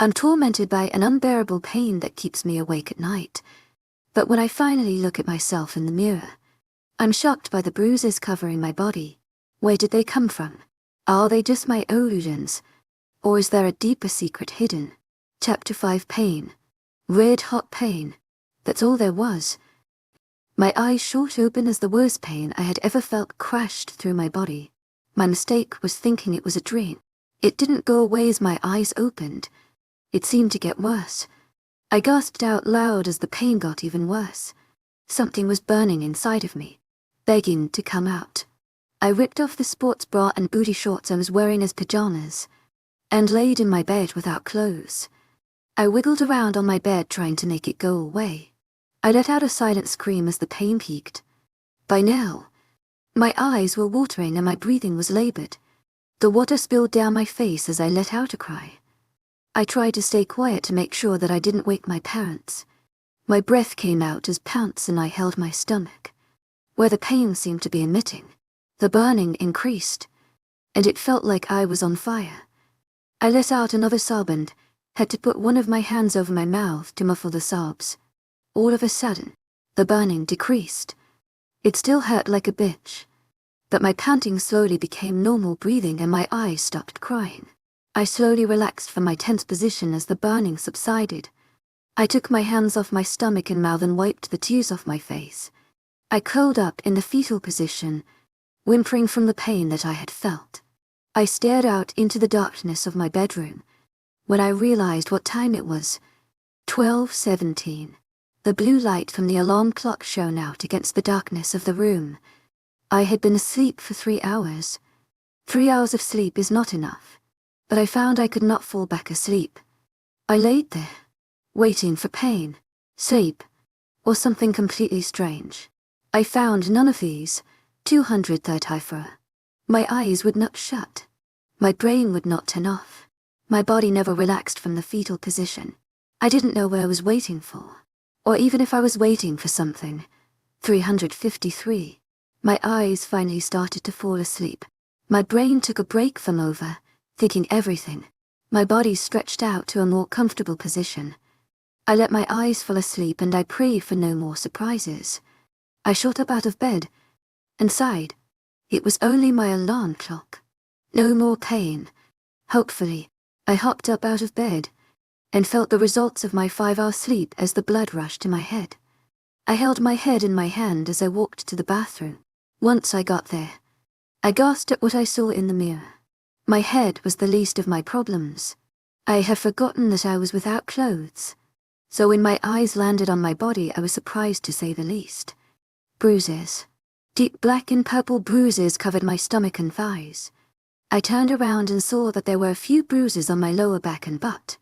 I'm tormented by an unbearable pain that keeps me awake at night. But when I finally look at myself in the mirror, I'm shocked by the bruises covering my body. Where did they come from? Are they just my illusions? Or is there a deeper secret hidden? Chapter 5: Pain. Red-hot pain. That's all there was. My eyes short open as the worst pain I had ever felt crashed through my body. My mistake was thinking it was a dream. It didn't go away as my eyes opened. It seemed to get worse. I gasped out loud as the pain got even worse. Something was burning inside of me, begging to come out. I ripped off the sports bra and booty shorts I was wearing as pajamas, and laid in my bed without clothes. I wiggled around on my bed trying to make it go away. I let out a silent scream as the pain peaked. By now, my eyes were watering and my breathing was labored. The water spilled down my face as I let out a cry. I tried to stay quiet to make sure that I didn't wake my parents. My breath came out as pants and I held my stomach, where the pain seemed to be emitting. The burning increased, and it felt like I was on fire. I let out another sob and had to put one of my hands over my mouth to muffle the sobs. All of a sudden, the burning decreased. It still hurt like a bitch, but my panting slowly became normal breathing and my eyes stopped crying. I slowly relaxed from my tense position as the burning subsided. I took my hands off my stomach and mouth and wiped the tears off my face. I curled up in the fetal position, whimpering from the pain that I had felt. I stared out into the darkness of my bedroom when I realized what time it was. 12:17. The blue light from the alarm clock shone out against the darkness of the room. I had been asleep for 3 hours. 3 hours of sleep is not enough, but I found I could not fall back asleep. I laid there, waiting for pain, sleep, or something completely strange. I found none of these. 234. My eyes would not shut. My brain would not turn off. My body never relaxed from the fetal position. I didn't know where I was waiting for, or even if I was waiting for something. 353. My eyes finally started to fall asleep. My brain took a break from thinking everything. My body stretched out to a more comfortable position. I let my eyes fall asleep and I prayed for no more surprises. I shot up out of bed and sighed. It was only my alarm clock. No more pain. Hopefully, I hopped up out of bed and felt the results of my 5-hour sleep as the blood rushed to my head. I held my head in my hand as I walked to the bathroom. Once I got there, I gasped at what I saw in the mirror. My head was the least of my problems. I had forgotten that I was without clothes, so when my eyes landed on my body I was surprised to say the least. Bruises. Deep black and purple bruises covered my stomach and thighs. I turned around and saw that there were a few bruises on my lower back and butt.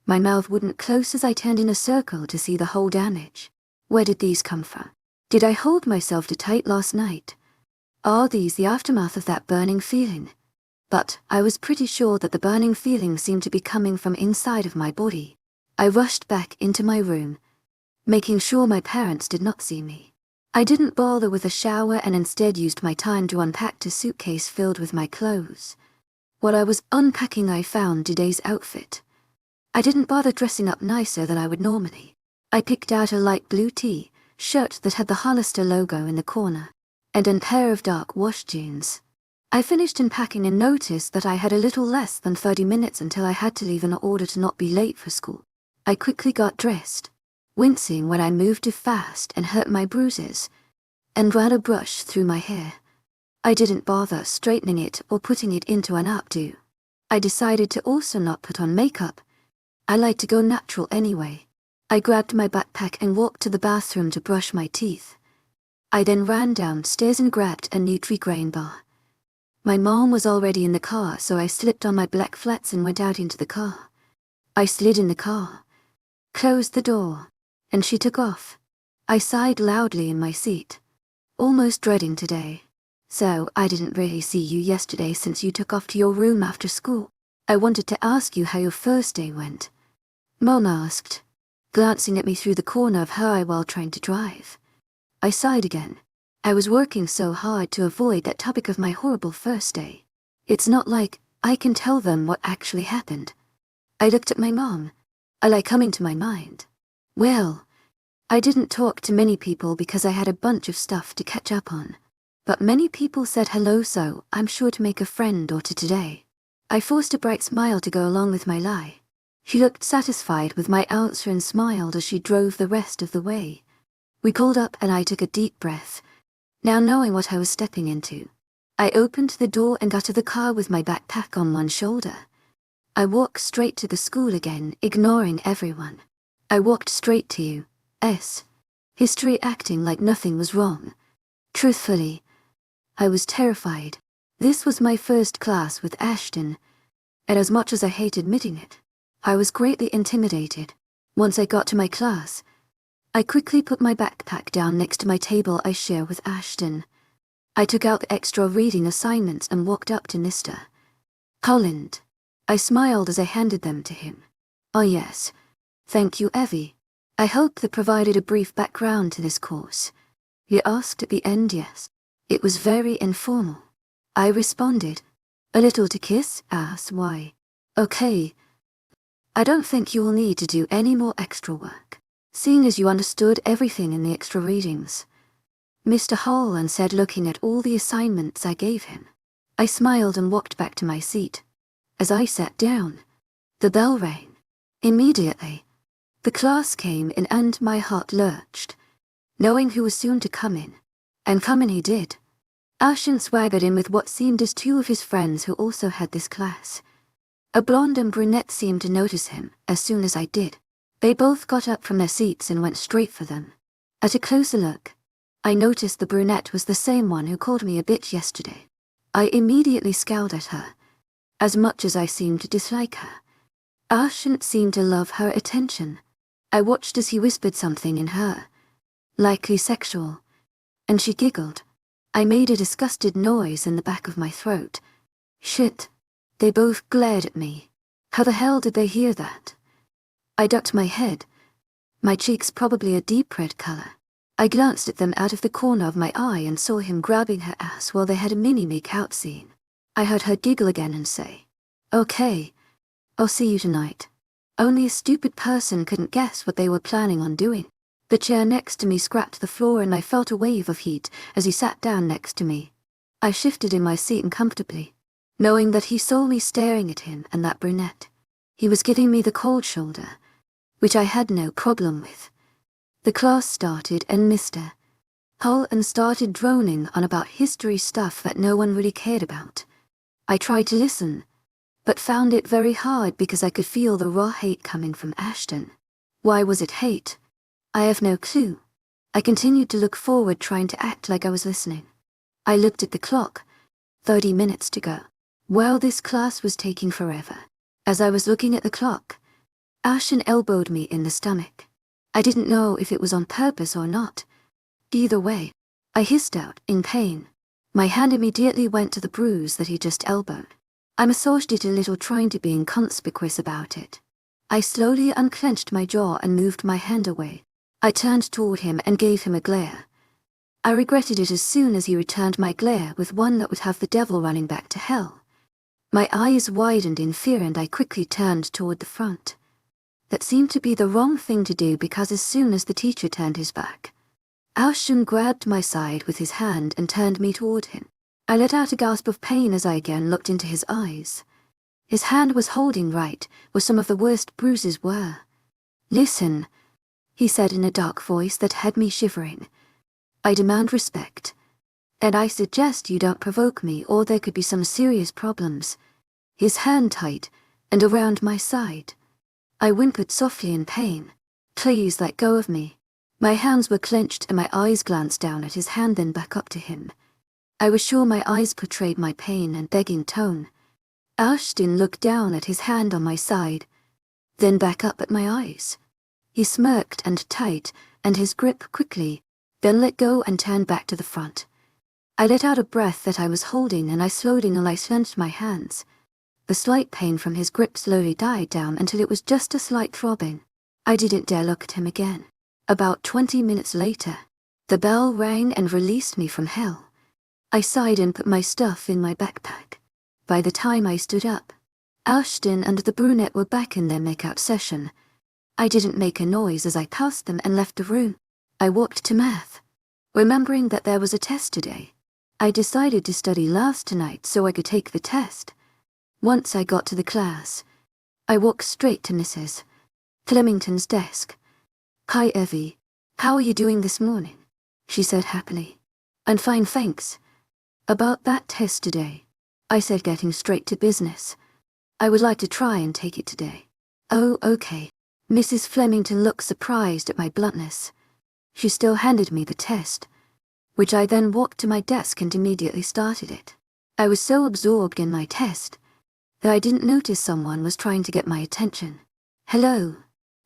My mouth wouldn't close as I turned in a circle to see the whole damage. Where did these come from? Did I hold myself too tight last night? Are these the aftermath of that burning feeling? But I was pretty sure that the burning feeling seemed to be coming from inside of my body. I rushed back into my room, making sure my parents did not see me. I didn't bother with a shower and instead used my time to unpack a suitcase filled with my clothes. While I was unpacking, I found today's outfit. I didn't bother dressing up nicer than I would normally. I picked out a light blue shirt that had the Hollister logo in the corner, and a pair of dark wash jeans. I finished unpacking and noticed that I had a little less than 30 minutes until I had to leave in order to not be late for school. I quickly got dressed, wincing when I moved too fast and hurt my bruises, and ran a brush through my hair. I didn't bother straightening it or putting it into an updo. I decided to also not put on makeup. I like to go natural anyway. I grabbed my backpack and walked to the bathroom to brush my teeth. I then ran downstairs and grabbed a Nutri-Grain bar. My mom was already in the car, so I slipped on my black flats and went out into the car. I slid in the car, closed the door, and she took off. I sighed loudly in my seat, almost dreading today. So I didn't really see you yesterday since you took off to your room after school. I wanted to ask you how your first day went. Mom asked, glancing at me through the corner of her eye while trying to drive. I sighed again. I was working so hard to avoid that topic of my horrible first day. It's not like I can tell them what actually happened. I looked at my mom, a lie coming to my mind. Well, I didn't talk to many people because I had a bunch of stuff to catch up on. But many people said hello, so I'm sure to make a friend or two today. I forced a bright smile to go along with my lie. She looked satisfied with my answer and smiled as she drove the rest of the way. We pulled up and I took a deep breath, now knowing what I was stepping into. I opened the door and got to the car with my backpack on one shoulder. I walked straight to the school again, ignoring everyone. I walked straight to you, history, acting like nothing was wrong. Truthfully, I was terrified. This was my first class with Ashton, and as much as I hate admitting it, I was greatly intimidated. Once I got to my class, I quickly put my backpack down next to my table I share with Ashton. I took out the extra reading assignments and walked up to Mr. Holland. I smiled as I handed them to him. Oh yes, thank you, Evie. I hope that provided a brief background to this course. He asked at the end. Yes. It was very informal. I responded. A little to kiss, ass, why? Okay. I don't think you will need to do any more extra work, seeing as you understood everything in the extra readings, Mr. Holland said, looking at all the assignments I gave him. I smiled and walked back to my seat. As I sat down, the bell rang. Immediately, the class came in and my heart lurched, knowing who was soon to come in. And come in he did. Ashton swaggered in with what seemed as two of his friends who also had this class. A blonde and brunette seemed to notice him as soon as I did. They both got up from their seats and went straight for them. At a closer look, I noticed the brunette was the same one who called me a bitch yesterday. I immediately scowled at her, as much as I seemed to dislike her. Ashton seemed to love her attention. I watched as he whispered something in her, likely sexual, and she giggled. I made a disgusted noise in the back of my throat. Shit. They both glared at me. How the hell did they hear that? I ducked my head, my cheeks probably a deep red color. I glanced at them out of the corner of my eye and saw him grabbing her ass while they had a mini make-out scene. I heard her giggle again and say, "Okay, I'll see you tonight." Only a stupid person couldn't guess what they were planning on doing. The chair next to me scratched the floor and I felt a wave of heat as he sat down next to me. I shifted in my seat uncomfortably, knowing that he saw me staring at him and that brunette. He was giving me the cold shoulder, which I had no problem with. The class started and Mr. Holland started droning on about history stuff that no one really cared about. I tried to listen, but found it very hard because I could feel the raw hate coming from Ashton. Why was it hate? I have no clue. I continued to look forward, trying to act like I was listening. I looked at the clock. 30 minutes to go. Well, this class was taking forever. As I was looking at the clock, Ashton elbowed me in the stomach. I didn't know if it was on purpose or not. Either way, I hissed out in pain. My hand immediately went to the bruise that he just elbowed. I massaged it a little, trying to be inconspicuous about it. I slowly unclenched my jaw and moved my hand away. I turned toward him and gave him a glare. I regretted it as soon as he returned my glare with one that would have the devil running back to hell. My eyes widened in fear and I quickly turned toward the front. That seemed to be the wrong thing to do because as soon as the teacher turned his back, Ashton grabbed my side with his hand and turned me toward him. I let out a gasp of pain as I again looked into his eyes. His hand was holding right where some of the worst bruises were. "Listen," he said in a dark voice that had me shivering. "I demand respect, and I suggest you don't provoke me or there could be some serious problems." His hand tight and around my side. I whimpered softly in pain. "Please let go of me." My hands were clenched and my eyes glanced down at his hand, then back up to him. I was sure my eyes portrayed my pain and begging tone. Ashton looked down at his hand on my side, then back up at my eyes. He smirked and tight, and his grip quickly, then let go and turned back to the front. I let out a breath that I was holding and I slowed in and I clenched my hands. The slight pain from his grip slowly died down until it was just a slight throbbing. I didn't dare look at him again. About 20 minutes later, the bell rang and released me from hell. I sighed and put my stuff in my backpack. By the time I stood up, Ashton and the brunette were back in their make-out session. I didn't make a noise as I passed them and left the room. I walked to math, remembering that there was a test today. I decided to study last night so I could take the test. Once I got to the class, I walked straight to Mrs. Flemington's desk. "Hi, Evie. How are you doing this morning?" she said happily. "I'm fine, thanks. About that test today," I said, getting straight to business. "I would like to try and take it today." "Oh, okay." Mrs. Flemington looked surprised at my bluntness. She still handed me the test, which I then walked to my desk and immediately started it. I was so absorbed in my test that I didn't notice someone was trying to get my attention. "Hello."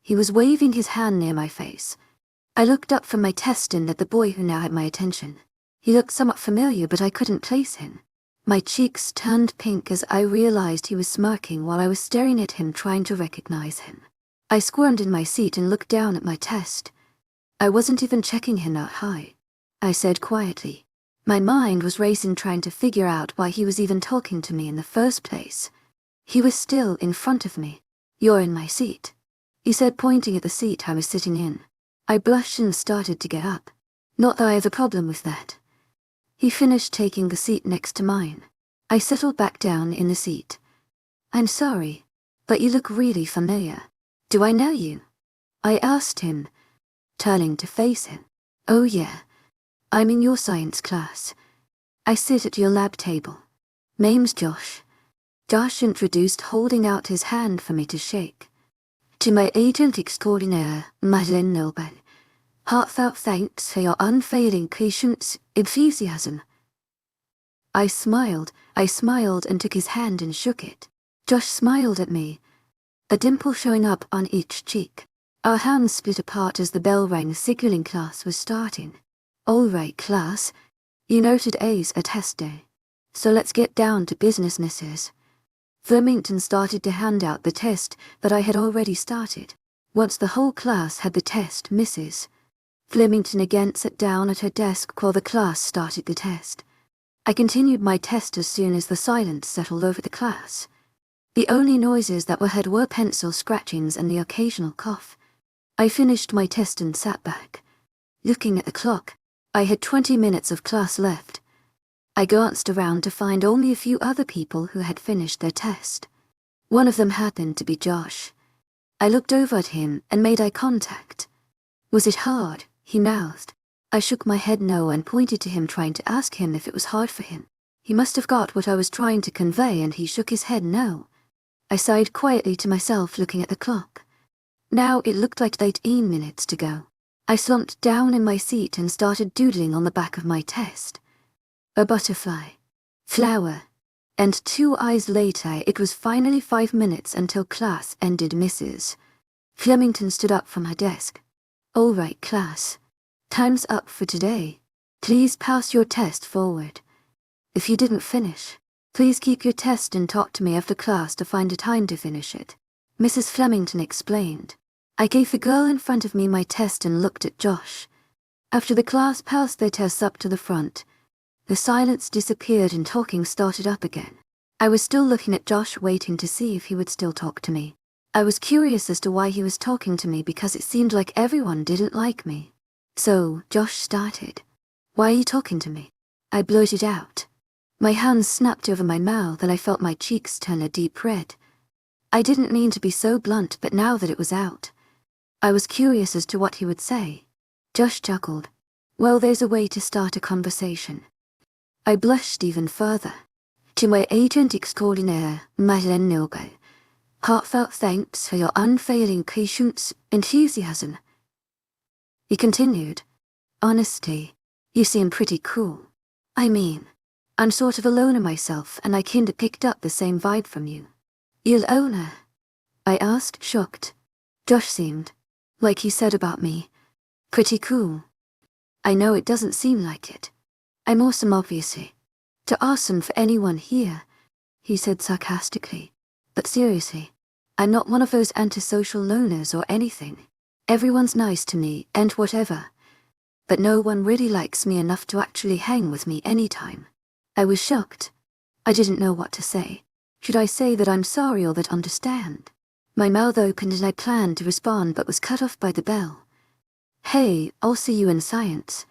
He was waving his hand near my face. I looked up from my test and at the boy who now had my attention. He looked somewhat familiar, but I couldn't place him. My cheeks turned pink as I realized he was smirking while I was staring at him, trying to recognize him. I squirmed in my seat and looked down at my test. I wasn't even checking him out high, I said quietly. My mind was racing, trying to figure out why he was even talking to me in the first place. He was still in front of me. "You're in my seat," he said, pointing at the seat I was sitting in. I blushed and started to get up. Not that I have a problem with that. He finished taking the seat next to mine. I settled back down in the seat. "I'm sorry, but you look really familiar. Do I know you?" I asked him, turning to face him. "Oh yeah, I'm in your science class. I sit at your lab table. Name's Josh." Josh introduced, holding out his hand for me to shake. "To my agent extraordinaire, Madeleine Noble. Heartfelt thanks for your unfailing patience, enthusiasm." I smiled and took his hand and shook it. Josh smiled at me, a dimple showing up on each cheek. Our hands split apart as the bell rang, signaling class was starting. "All right, class. You noted A's a test day. So let's get down to business, Mrs. Flemington started to hand out the test that I had already started. Once the whole class had the test, Mrs. Flemington again sat down at her desk while the class started the test. I continued my test as soon as the silence settled over the class. The only noises that were heard were pencil scratchings and the occasional cough. I finished my test and sat back, looking at the clock. I had 20 minutes of class left. I glanced around to find only a few other people who had finished their test. One of them happened to be Josh. I looked over at him and made eye contact. "Was it hard?" he mouthed. I shook my head no and pointed to him, trying to ask him if it was hard for him. He must have got what I was trying to convey, and he shook his head no. I sighed quietly to myself, looking at the clock. Now it looked like 18 minutes to go. I slumped down in my seat and started doodling on the back of my test. A butterfly, flower, and 2 eyes later it was finally 5 minutes until class ended. Mrs. Flemington stood up from her desk. "All right, class. Time's up for today. Please pass your test forward. If you didn't finish, please keep your test and talk to me after class to find a time to finish it," Mrs. Flemington explained. I gave the girl in front of me my test and looked at Josh. After the class passed their tests up to the front, the silence disappeared and talking started up again. I was still looking at Josh, waiting to see if he would still talk to me. I was curious as to why he was talking to me, because it seemed like everyone didn't like me. So Josh started. "Why are you talking to me?" I blurted out. My hands snapped over my mouth and I felt my cheeks turn a deep red. I didn't mean to be so blunt, but now that it was out, I was curious as to what he would say. Josh chuckled. "Well, there's a way to start a conversation." I blushed even further. "To my agent extraordinaire, Madeleine Noble. Heartfelt thanks for your unfailing patience, enthusiasm." He continued. "Honestly, you seem pretty cool. I mean, I'm sort of a loner myself, and I kinda picked up the same vibe from you." "You loner?" I asked, shocked. Josh seemed, like he said about me, pretty cool. "I know it doesn't seem like it. I'm awesome, obviously. Too awesome for anyone here," he said sarcastically. "But seriously, I'm not one of those antisocial loners or anything. Everyone's nice to me and whatever, but no one really likes me enough to actually hang with me anytime." I was shocked. I didn't know what to say. Should I say that I'm sorry or that understand? My mouth opened and I planned to respond but was cut off by the bell. Hey, I'll see you in science.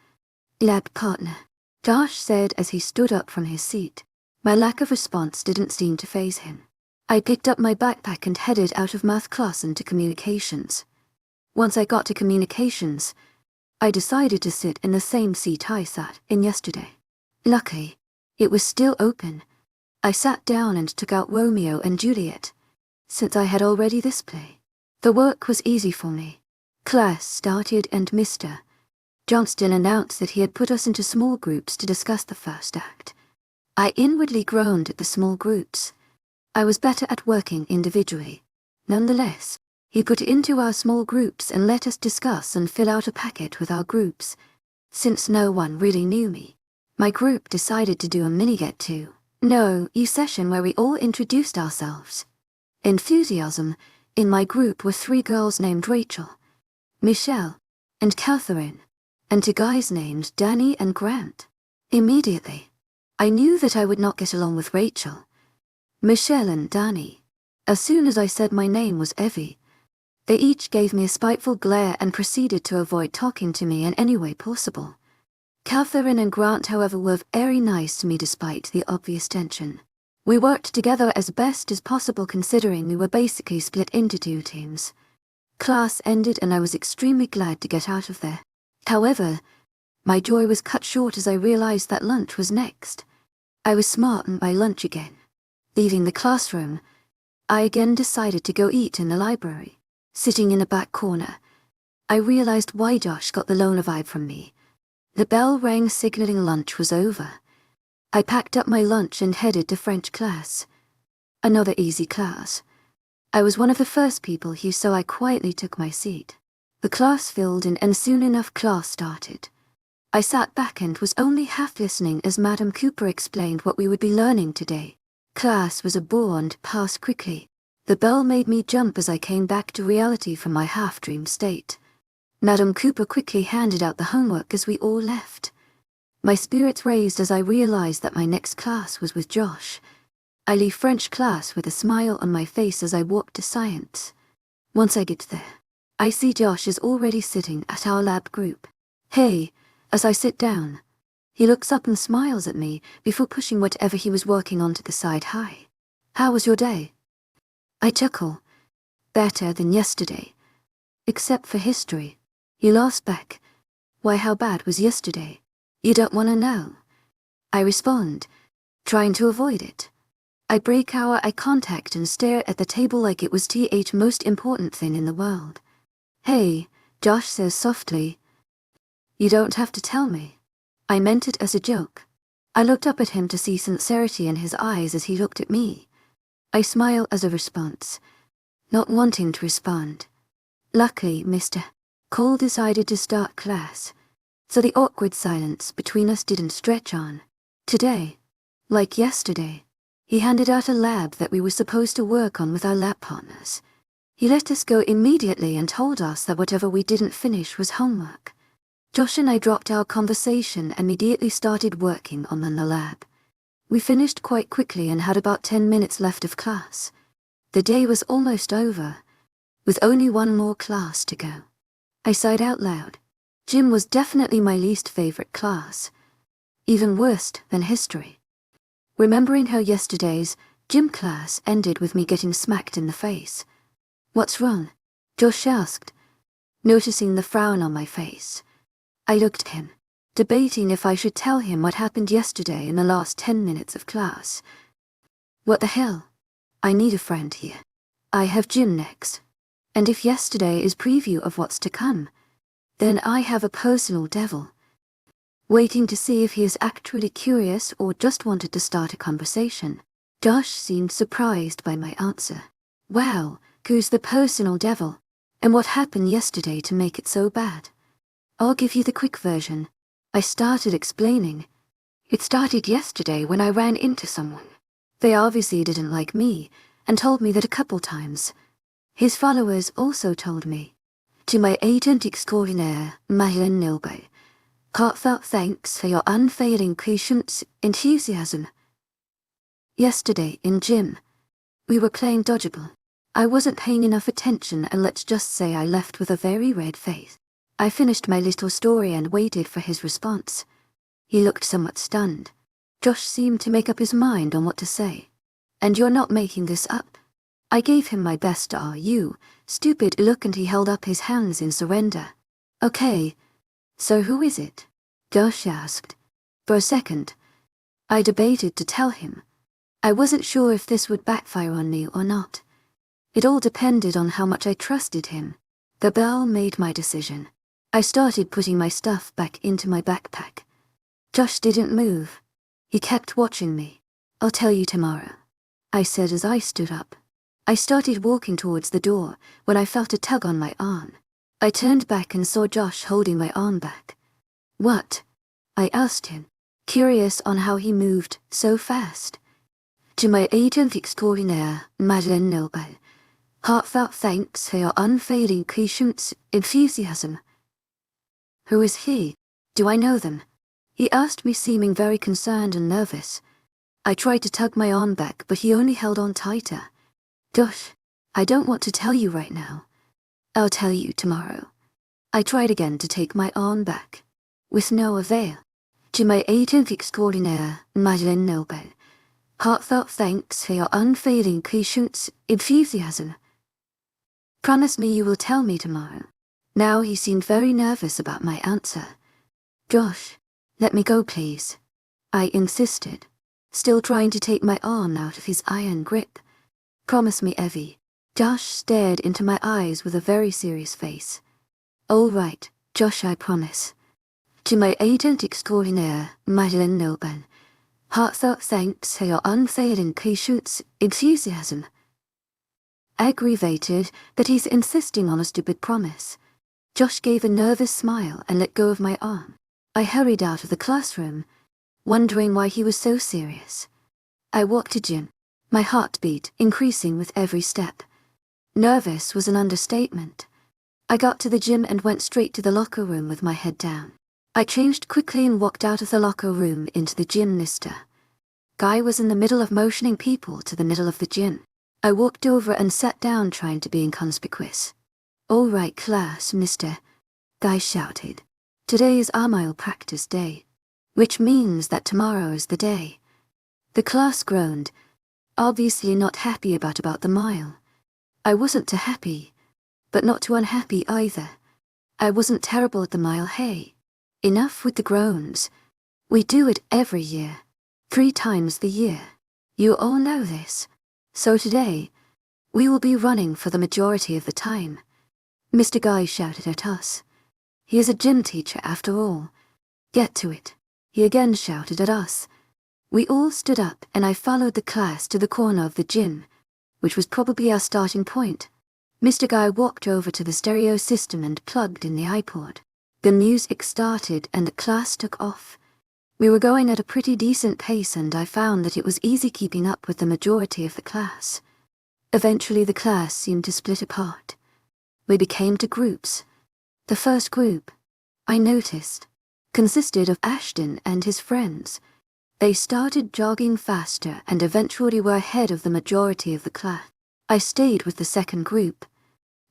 Lab partner, Josh said as he stood up from his seat. My lack of response didn't seem to faze him. I picked up my backpack and headed out of math class into communications. Once I got to communications, I decided to sit in the same seat I sat in yesterday. Luckily, it was still open. I sat down and took out Romeo and Juliet, since I had already this play. The work was easy for me. Class started and Mr. Johnston announced that he had put us into small groups to discuss the first act. I inwardly groaned at the small groups. I was better at working individually. Nonetheless, he put into our small groups and let us discuss and fill out a packet with our groups. Since no one really knew me, my group decided to do a mini-get-to-know-you session where we all introduced ourselves. Enthusiasm. In my group were 3 girls named Rachel, Michelle, and Catherine, and 2 guys named Danny and Grant. Immediately, I knew that I would not get along with Rachel, Michelle and Danny. As soon as I said my name was Evie, they each gave me a spiteful glare and proceeded to avoid talking to me in any way possible. Catherine and Grant, however, were very nice to me despite the obvious tension. We worked together as best as possible considering we were basically split into 2 teams. Class ended and I was extremely glad to get out of there. However, my joy was cut short as I realized that lunch was next. I was smartened by lunch again. Leaving the classroom, I again decided to go eat in the library. Sitting in the back corner, I realized why Josh got the loner vibe from me. The bell rang signaling lunch was over. I packed up my lunch and headed to French class. Another easy class. I was one of the first people here, so I quietly took my seat. The class filled in and soon enough class started. I sat back and was only half listening as Madam Cooper explained what we would be learning today. Class was a bore and passed quickly. The bell made me jump as I came back to reality from my half-dream state. Madam Cooper quickly handed out the homework as we all left. My spirits raised as I realized that my next class was with Josh. I leave French class with a smile on my face as I walk to science. Once I get there, I see Josh is already sitting at our lab group. Hey, as I sit down, he looks up and smiles at me before pushing whatever he was working on to the side. Hi. How was your day? I chuckle. Better than yesterday. Except for history. You lost back. Why, how bad was yesterday? You don't want to know. I respond, trying to avoid it. I break our eye contact and stare at the table like it was the most important thing in the world. Hey, Josh says softly. You don't have to tell me. I meant it as a joke. I looked up at him to see sincerity in his eyes as he looked at me. I smile as a response, not wanting to respond. Luckily, Mr. Cole decided to start class, so the awkward silence between us didn't stretch on. Today, like yesterday, he handed out a lab that we were supposed to work on with our lab partners. He let us go immediately and told us that whatever we didn't finish was homework. Josh and I dropped our conversation and immediately started working on the lab. We finished quite quickly and had about 10 minutes left of class. The day was almost over, with only one more class to go. I sighed out loud. Gym was definitely my least favorite class, even worse than history. Remembering how yesterday's gym class ended with me getting smacked in the face. What's wrong? Josh asked, noticing the frown on my face. I looked at him, debating if I should tell him what happened yesterday in the last 10 minutes of class. What the hell? I need a friend here. I have gym next. And if yesterday is preview of what's to come, then I have a personal devil. Waiting to see if he is actually curious or just wanted to start a conversation. Josh seemed surprised by my answer. Wow, who's the personal devil? And what happened yesterday to make it so bad? I'll give you the quick version. I started explaining. It started yesterday when I ran into someone. They obviously didn't like me and told me that a couple times. His followers also told me. To my agent extraordinaire, Madeline Nilbe, heartfelt thanks for your unfailing patience, enthusiasm. Yesterday in gym, We were playing dodgeball. I wasn't paying enough attention, and let's just say I left with a very red face. I finished my little story and waited for his response. He looked somewhat stunned. Josh seemed to make up his mind on what to say. And you're not making this up? I gave him my best "are you stupid" look, and he held up his hands in surrender. Okay, so who is it? Josh asked. For a second, I debated to tell him. I wasn't sure if this would backfire on me or not. It all depended on how much I trusted him. The bell made my decision. I started putting my stuff back into my backpack. Josh didn't move. He kept watching me. I'll tell you tomorrow, I said as I stood up. I started walking towards the door when I felt a tug on my arm. I turned back and saw Josh holding my arm back. What? I asked him, curious on how he moved so fast. To my agent extraordinaire, Madeleine Noble. Heartfelt thanks for your unfailing patience, enthusiasm. Who is he? Do I know them? He asked me, seeming very concerned and nervous. I tried to tug my arm back, but he only held on tighter. Josh, I don't want to tell you right now. I'll tell you tomorrow. I tried again to take my arm back, with no avail. To my agent extraordinaire, Madeleine Noble. Heartfelt thanks for your unfailing patience, enthusiasm. Promise me you will tell me tomorrow. Now he seemed very nervous about my answer. Josh, let me go, please. I insisted, still trying to take my arm out of his iron grip. Promise me, Evie. Josh stared into my eyes with a very serious face. All right, Josh, I promise. To my agent extraordinaire, Madeleine Noble. Heartfelt thanks for your unfailing patience, enthusiasm. Aggravated that he's insisting on a stupid promise, Josh gave a nervous smile and let go of my arm. I hurried out of the classroom, wondering why he was so serious. I walked to gym, my heartbeat increasing with every step. Nervous was an understatement. I got to the gym and went straight to the locker room with my head down. I changed quickly and walked out of the locker room into the gym. Guy was in the middle of motioning people to the middle of the gym. I walked over and sat down, trying to be inconspicuous. All right, class, mister, Guy shouted. Today is our mile practice day, which means that tomorrow is the day. The class groaned, obviously not happy about the mile. I wasn't too happy, but not too unhappy either. I wasn't terrible at the mile, hey. Enough with the groans. We do it every year, 3 times the year. You all know this. So today, we will be running for the majority of the time. Mr. Guy shouted at us. He is a gym teacher after all. Get to it, he again shouted at us. We all stood up and I followed the class to the corner of the gym, which was probably our starting point. Mr. Guy walked over to the stereo system and plugged in the iPod. The music started and the class took off. We were going at a pretty decent pace, and I found that it was easy keeping up with the majority of the class. Eventually the class seemed to split apart. We became 2 groups. The first group, I noticed, consisted of Ashton and his friends. They started jogging faster and eventually were ahead of the majority of the class. I stayed with the second group,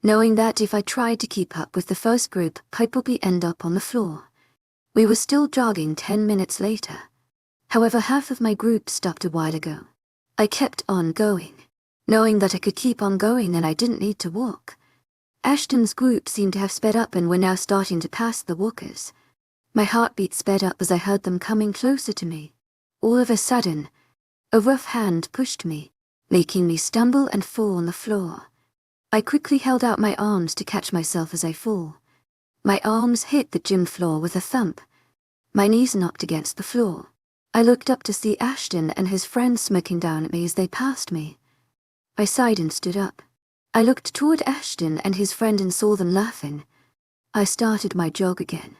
knowing that if I tried to keep up with the first group, I'd probably end up on the floor. We were still jogging 10 minutes later. However, half of my group stopped a while ago. I kept on going, knowing that I could keep on going and I didn't need to walk. Ashton's group seemed to have sped up and were now starting to pass the walkers. My heartbeat sped up as I heard them coming closer to me. All of a sudden, a rough hand pushed me, making me stumble and fall on the floor. I quickly held out my arms to catch myself as I fall. My arms hit the gym floor with a thump. My knees knocked against the floor. I looked up to see Ashton and his friends smirking down at me as they passed me. I sighed and stood up. I looked toward Ashton and his friend and saw them laughing. I started my jog again.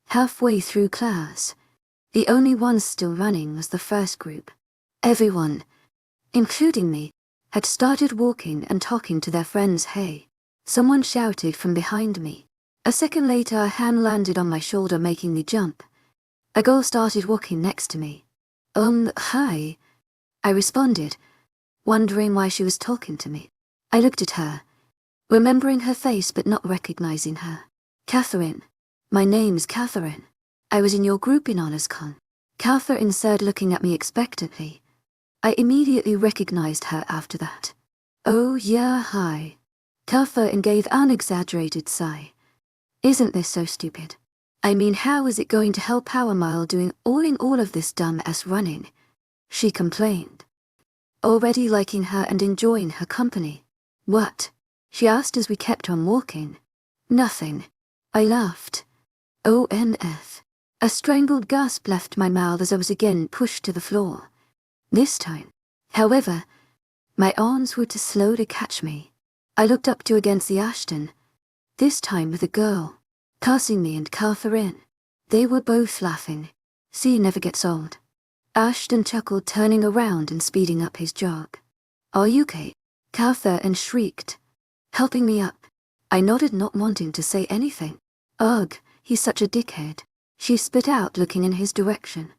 Halfway through class, the only one still running was the first group. Everyone, including me, had started walking and talking to their friends. Hey, someone shouted from behind me. A second later, a hand landed on my shoulder, making me jump. A girl started walking next to me. Hi, I responded, wondering why she was talking to me. I looked at her, remembering her face but not recognizing her. Catherine. My name's Catherine. I was in your group in Honors Con. Catherine said, looking at me expectantly. I immediately recognized her after that. Oh yeah, hi. Catherine gave an exaggerated sigh. Isn't this so stupid? I mean, how is it going to help our Mile doing all of this dumb-ass running? She complained. Already liking her and enjoying her company. What? She asked as we kept on walking. Nothing. I laughed. ONF. A strangled gasp left my mouth as I was again pushed to the floor. This time, however, my arms were too slow to catch me. I looked up to against the Ashton, this time with a girl, cursing me and Catherine. They were both laughing. See, never gets old. Ashton chuckled, turning around and speeding up his jog. Are you okay? Catherine shrieked, helping me up. I nodded, not wanting to say anything. Ugh, he's such a dickhead. She spit out, looking in his direction.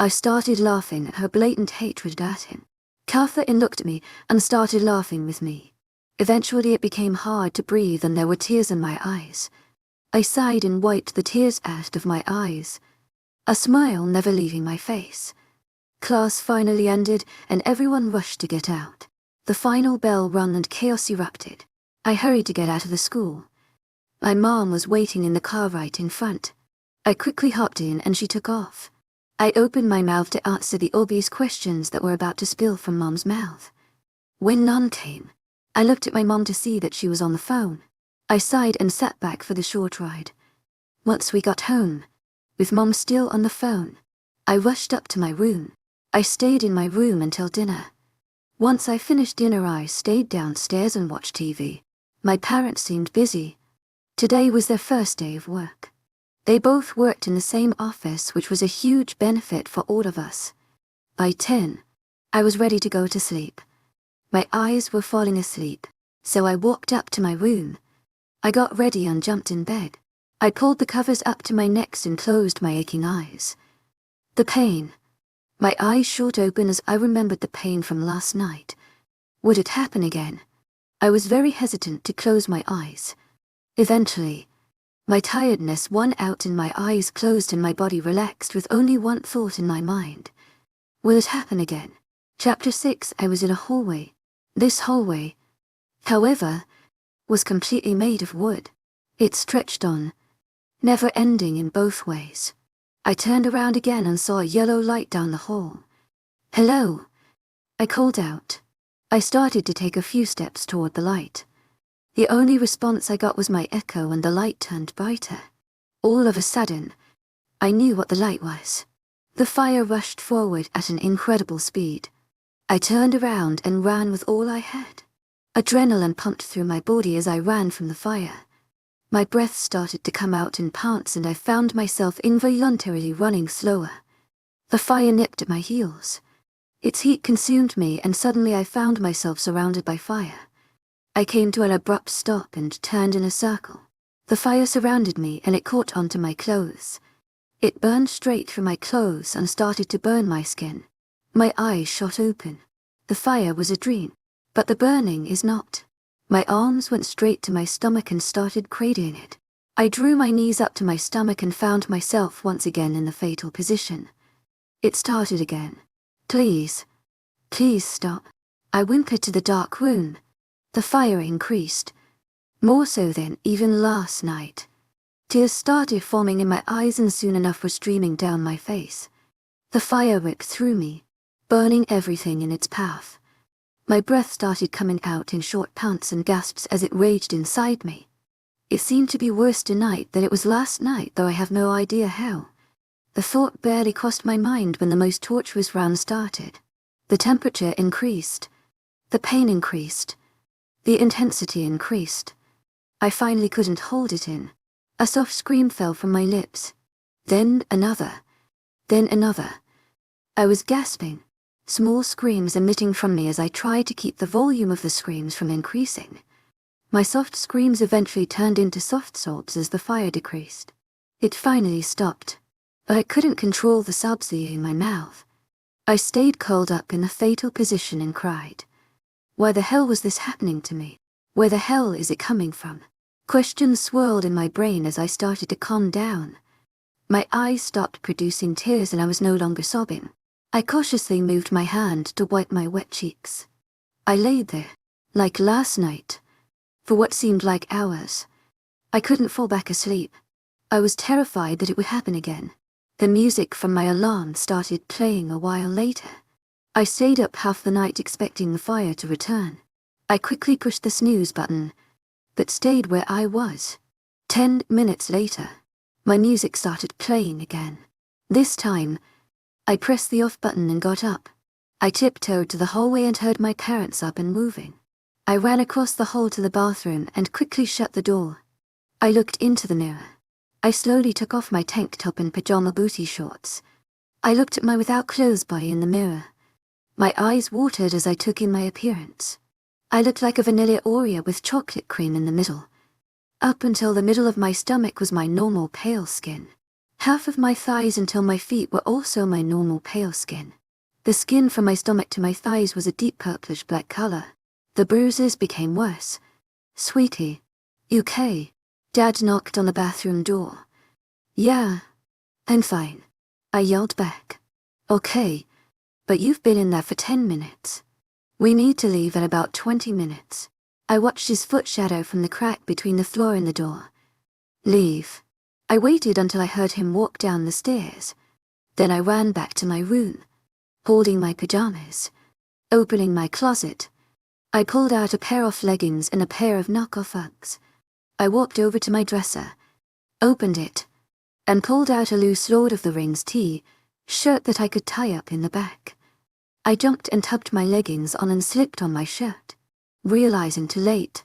I started laughing at her blatant hatred at him. Catherine looked at me and started laughing with me. Eventually it became hard to breathe and there were tears in my eyes. I sighed and wiped the tears out of my eyes, a smile never leaving my face. Class finally ended and everyone rushed to get out. The final bell rung and chaos erupted. I hurried to get out of the school. My mom was waiting in the car right in front. I quickly hopped in and she took off. I opened my mouth to answer the obvious questions that were about to spill from Mom's mouth. When none came, I looked at my mom to see that she was on the phone. I sighed and sat back for the short ride. Once we got home, with Mom still on the phone, I rushed up to my room. I stayed in my room until dinner. Once I finished dinner, I stayed downstairs and watched TV. My parents seemed busy. Today was their first day of work. They both worked in the same office, which was a huge benefit for all of us. By 10, I was ready to go to sleep. My eyes were falling asleep, so I walked up to my room. I got ready and jumped in bed. I pulled the covers up to my neck and closed my aching eyes. The pain. My eyes shot open as I remembered the pain from last night. Would it happen again? I was very hesitant to close my eyes. Eventually, my tiredness won out and my eyes closed and my body relaxed with only one thought in my mind. Will it happen again? Chapter 6. I was in a hallway. This hallway, however, was completely made of wood. It stretched on, never ending in both ways. I turned around again and saw a yellow light down the hall. Hello, I called out. I started to take a few steps toward the light. The only response I got was my echo and the light turned brighter. All of a sudden, I knew what the light was. The fire rushed forward at an incredible speed. I turned around and ran with all I had. Adrenaline pumped through my body as I ran from the fire. My breath started to come out in pants and I found myself involuntarily running slower. The fire nipped at my heels. Its heat consumed me and suddenly I found myself surrounded by fire. I came to an abrupt stop and turned in a circle. The fire surrounded me and it caught onto my clothes. It burned straight through my clothes and started to burn my skin. My eyes shot open. The fire was a dream, but the burning is not. My arms went straight to my stomach and started cradling it. I drew my knees up to my stomach and found myself once again in the fatal position. It started again. Please. Please stop. I whimpered to the dark room. The fire increased. More so than even last night. Tears started forming in my eyes and soon enough were streaming down my face. The fire ripped through me, burning everything in its path. My breath started coming out in short pants and gasps as it raged inside me. It seemed to be worse tonight than it was last night, though I have no idea how. The thought barely crossed my mind when the most torturous round started. The temperature increased. The pain increased. The intensity increased. I finally couldn't hold it in. A soft scream fell from my lips. Then another. Then another. I was gasping, small screams emitting from me as I tried to keep the volume of the screams from increasing. My soft screams eventually turned into soft sobs as the fire decreased. It finally stopped, but I couldn't control the sobs in my mouth. I stayed curled up in the fatal position and cried. Why the hell was this happening to me? Where the hell is it coming from? Questions swirled in my brain as I started to calm down. My eyes stopped producing tears and I was no longer sobbing. I cautiously moved my hand to wipe my wet cheeks. I laid there, like last night, for what seemed like hours. I couldn't fall back asleep. I was terrified that it would happen again. The music from my alarm started playing a while later. I stayed up half the night expecting the fire to return. I quickly pushed the snooze button, but stayed where I was. 10 minutes later, my music started playing again. This time, I pressed the off button and got up. I tiptoed to the hallway and heard my parents up and moving. I ran across the hall to the bathroom and quickly shut the door. I looked into the mirror. I slowly took off my tank top and pajama booty shorts. I looked at my without clothes body in the mirror. My eyes watered as I took in my appearance. I looked like a vanilla Oreo with chocolate cream in the middle. Up until the middle of my stomach was my normal pale skin. Half of my thighs until my feet were also my normal pale skin. The skin from my stomach to my thighs was a deep purplish black color. The bruises became worse. Sweetie. UK. Dad knocked on the bathroom door. Yeah. I'm fine. I yelled back. Okay. But you've been in there for 10 minutes. We need to leave in about 20 minutes. I watched his foot shadow from the crack between the floor and the door. Leave. I waited until I heard him walk down the stairs. Then I ran back to my room, holding my pajamas. Opening my closet, I pulled out a pair of leggings and a pair of knockoff Uggs. I walked over to my dresser, opened it, and pulled out a loose Lord of the Rings shirt that I could tie up in the back. I jumped and tucked my leggings on and slipped on my shirt, realizing too late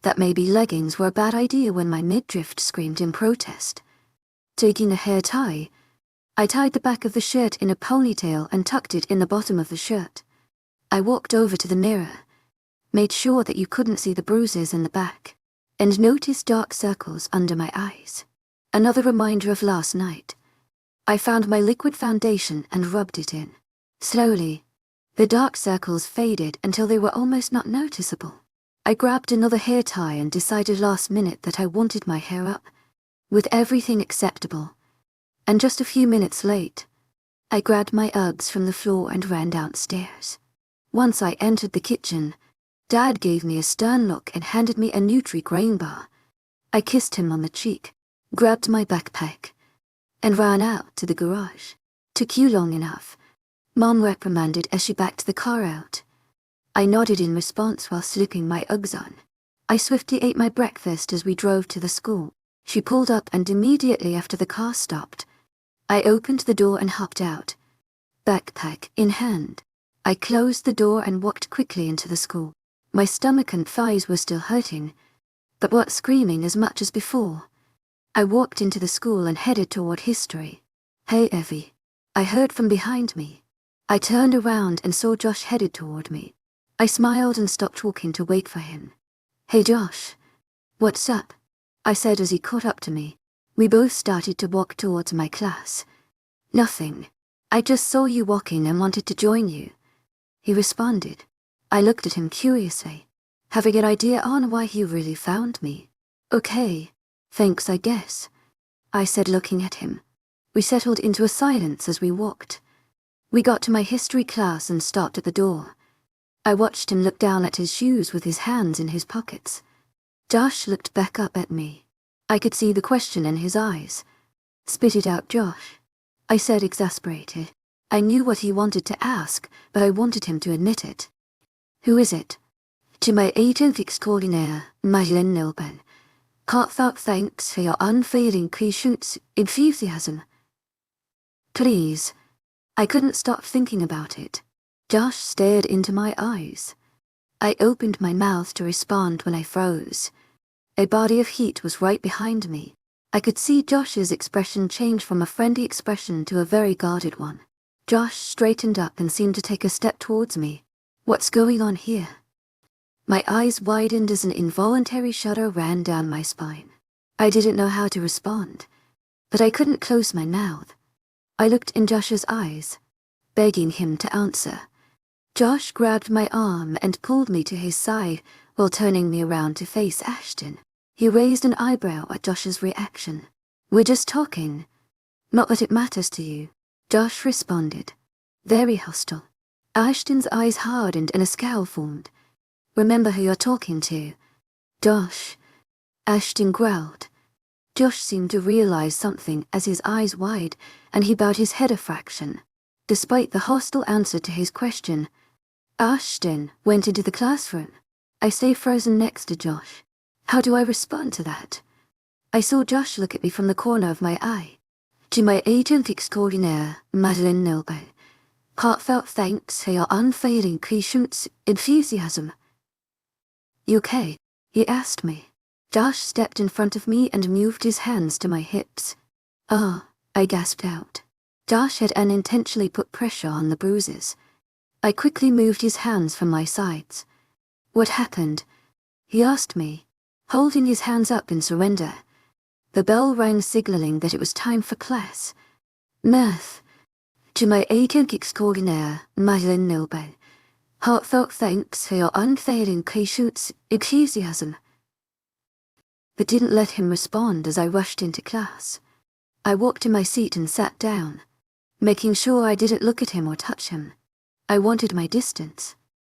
that maybe leggings were a bad idea when my midriff screamed in protest. Taking a hair tie, I tied the back of the shirt in a ponytail and tucked it in the bottom of the shirt. I walked over to the mirror, made sure that you couldn't see the bruises in the back, and noticed dark circles under my eyes. Another reminder of last night. I found my liquid foundation and rubbed it in. Slowly, the dark circles faded until they were almost not noticeable. I grabbed another hair tie and decided last minute that I wanted my hair up, with everything acceptable. And just a few minutes late, I grabbed my Uggs from the floor and ran downstairs. Once I entered the kitchen, Dad gave me a stern look and handed me a Nutri-Grain bar. I kissed him on the cheek, grabbed my backpack, and ran out to the garage. Took you long enough, Mom reprimanded as she backed the car out. I nodded in response while slipping my Uggs on. I swiftly ate my breakfast as we drove to the school. She pulled up and immediately after the car stopped, I opened the door and hopped out, backpack in hand. I closed the door and walked quickly into the school. My stomach and thighs were still hurting, but weren't screaming as much as before. I walked into the school and headed toward history. Hey Evie. I heard from behind me. I turned around and saw Josh headed toward me. I smiled and stopped walking to wait for him. Hey Josh. What's up? I said as he caught up to me. We both started to walk towards my class. Nothing. I just saw you walking and wanted to join you. He responded. I looked at him curiously, having an idea on why he really found me. Okay. Thanks, I guess, I said looking at him. We settled into a silence as we walked. We got to my history class and stopped at the door. I watched him look down at his shoes with his hands in his pockets. Josh looked back up at me. I could see the question in his eyes. Spit it out, Josh, I said, exasperated. I knew what he wanted to ask, but I wanted him to admit it. Who is it? To my agent extraordinaire, Madeleine Nilben. Heartfelt thanks for your unfailing patience, enthusiasm. Please. I couldn't stop thinking about it. Josh stared into my eyes. I opened my mouth to respond when I froze. A body of heat was right behind me. I could see Josh's expression change from a friendly expression to a very guarded one. Josh straightened up and seemed to take a step towards me. What's going on here? My eyes widened as an involuntary shudder ran down my spine. I didn't know how to respond, but I couldn't close my mouth. I looked in Josh's eyes, begging him to answer. Josh grabbed my arm and pulled me to his side while turning me around to face Ashton. He raised an eyebrow at Josh's reaction. "We're just talking. Not that it matters to you," Josh responded, very hostile. Ashton's eyes hardened and a scowl formed. "Remember who you're talking to." "Josh," Ashton growled. Josh seemed to realize something as his eyes widened and he bowed his head a fraction. Despite the hostile answer to his question, Ashton went into the classroom. I stayed frozen next to Josh. How do I respond to that? I saw Josh look at me from the corner of my eye. "To my agent extraordinaire, Madeline Nilbert, heartfelt thanks for your unfailing patience, enthusiasm." "You okay?" he asked me. Josh stepped in front of me and moved his hands to my hips. "Oh," I gasped out. Josh had unintentionally put pressure on the bruises. I quickly moved his hands from my sides. "What happened?" he asked me, holding his hands up in surrender. The bell rang, signaling that it was time for class. "Mirth. To my agent extraordinaire, Madeline Nilbert, heartfelt thanks for your unfailing patience, enthusiasm." But didn't let him respond as I rushed into class. I walked to my seat and sat down, making sure I didn't look at him or touch him. I wanted my distance.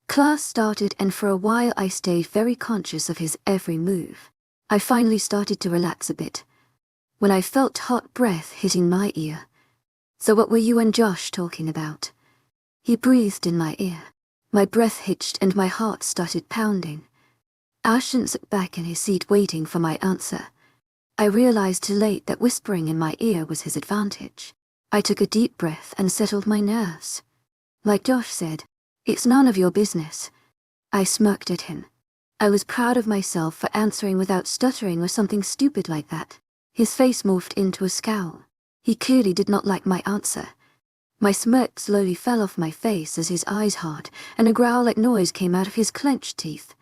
Class started, and for a while I stayed very conscious of his every move. I finally started to relax a bit, when I felt hot breath hitting my ear. "So what were you and Josh talking about?" He breathed in my ear. My breath hitched and my heart started pounding. Ashton sat back in his seat waiting for my answer. I realized too late that whispering in my ear was his advantage. I took a deep breath and settled my nerves. Like Josh said, "It's none of your business." I smirked at him. I was proud of myself for answering without stuttering or something stupid like that. His face morphed into a scowl. He clearly did not like my answer. My smirk slowly fell off my face as his eyes hardened, and a growl-like noise came out of his clenched teeth.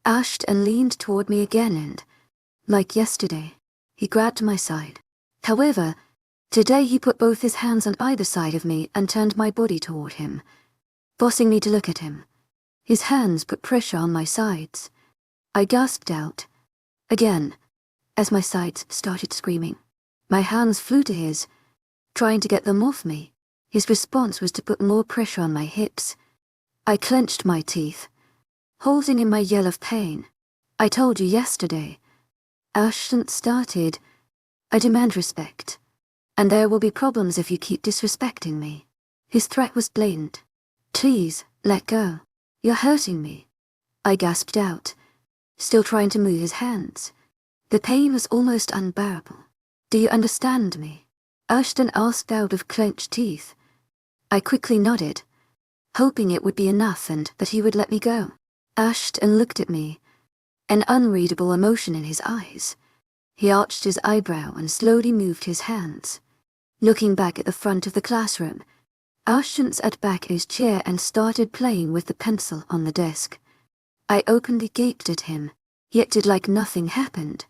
Ashton leaned toward me again and, like yesterday, he grabbed my side. However, today he put both his hands on either side of me and turned my body toward him, forcing me to look at him. His hands put pressure on my sides. I gasped out, again, as my sides started screaming. My hands flew to his, trying to get them off me. His response was to put more pressure on my hips. I clenched my teeth, holding in my yell of pain. "I told you yesterday." Ashton started, "I demand respect, and there will be problems if you keep disrespecting me." His threat was blatant. "Please, let go. You're hurting me." I gasped out, still trying to move his hands. The pain was almost unbearable. "Do you understand me?" Ashton asked out of clenched teeth. I quickly nodded, hoping it would be enough and that he would let me go. Ashton looked at me, an unreadable emotion in his eyes. He arched his eyebrow and slowly moved his hands. Looking back at the front of the classroom, Ashton sat back in his chair and started playing with the pencil on the desk. I openly gaped at him, yet did like nothing happened.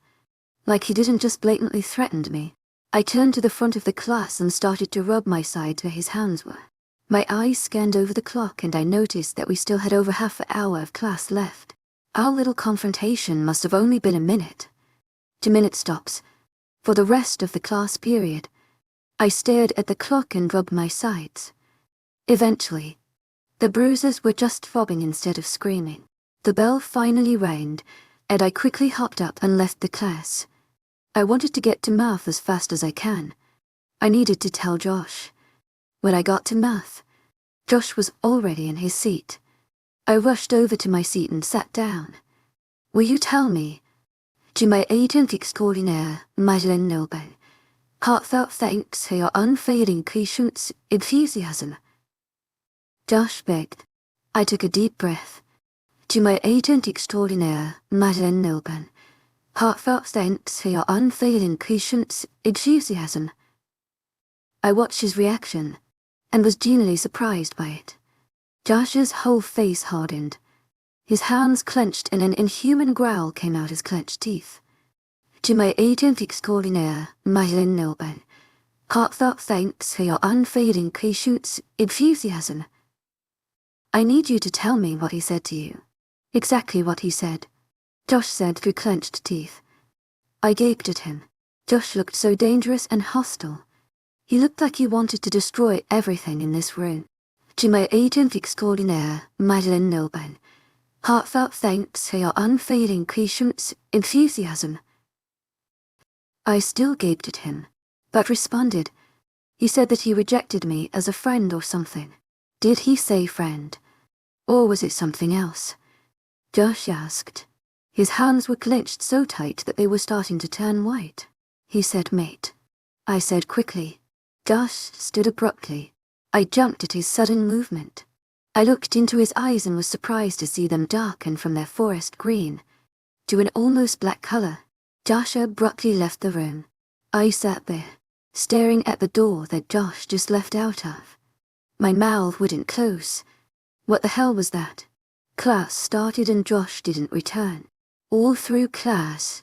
Like he didn't just blatantly threaten me. I turned to the front of the class and started to rub my side where his hands were. My eyes scanned over the clock and I noticed that we still had over half an hour of class left. Our little confrontation must have only been a minute. 2-minute stops. For the rest of the class period, I stared at the clock and rubbed my sides. Eventually, the bruises were just throbbing instead of screaming. The bell finally rang, and I quickly hopped up and left the class. I wanted to get to math as fast as I can. I needed to tell Josh. When I got to math, Josh was already in his seat. I rushed over to my seat and sat down. "Will you tell me, to my agent extraordinaire, Madeline Nilbert, heartfelt thanks for your unfailing patience, enthusiasm?" Josh begged. I took a deep breath. "To my agent extraordinaire, Madeline Nilbert, heartfelt thanks for your unfailing patience, enthusiasm." I watched his reaction, and was genuinely surprised by it. Josh's whole face hardened. His hands clenched and an inhuman growl came out his clenched teeth. "To my agent extraordinaire, Madeline Nilbert, heartfelt thanks for your unfailing patience, enthusiasm." I need you to tell me what he said to you. Exactly what he said, Josh said through clenched teeth. I gaped at him. Josh looked so dangerous and hostile. He looked like he wanted to destroy everything in this room. To my agent extraordinaire, Madeline Nilban. Heartfelt thanks for your unfailing patience, enthusiasm. I still gaped at him, but responded. He said that he rejected me as a friend or something. Did he say friend? Or was it something else? Josh asked. His hands were clenched so tight that they were starting to turn white. He said mate. I said quickly. Josh stood abruptly. I jumped at his sudden movement. I looked into his eyes and was surprised to see them darken from their forest green to an almost black color. Josh abruptly left the room. I sat there, staring at the door that Josh just left out of. My mouth wouldn't close. What the hell was that? Class started and Josh didn't return. All through class,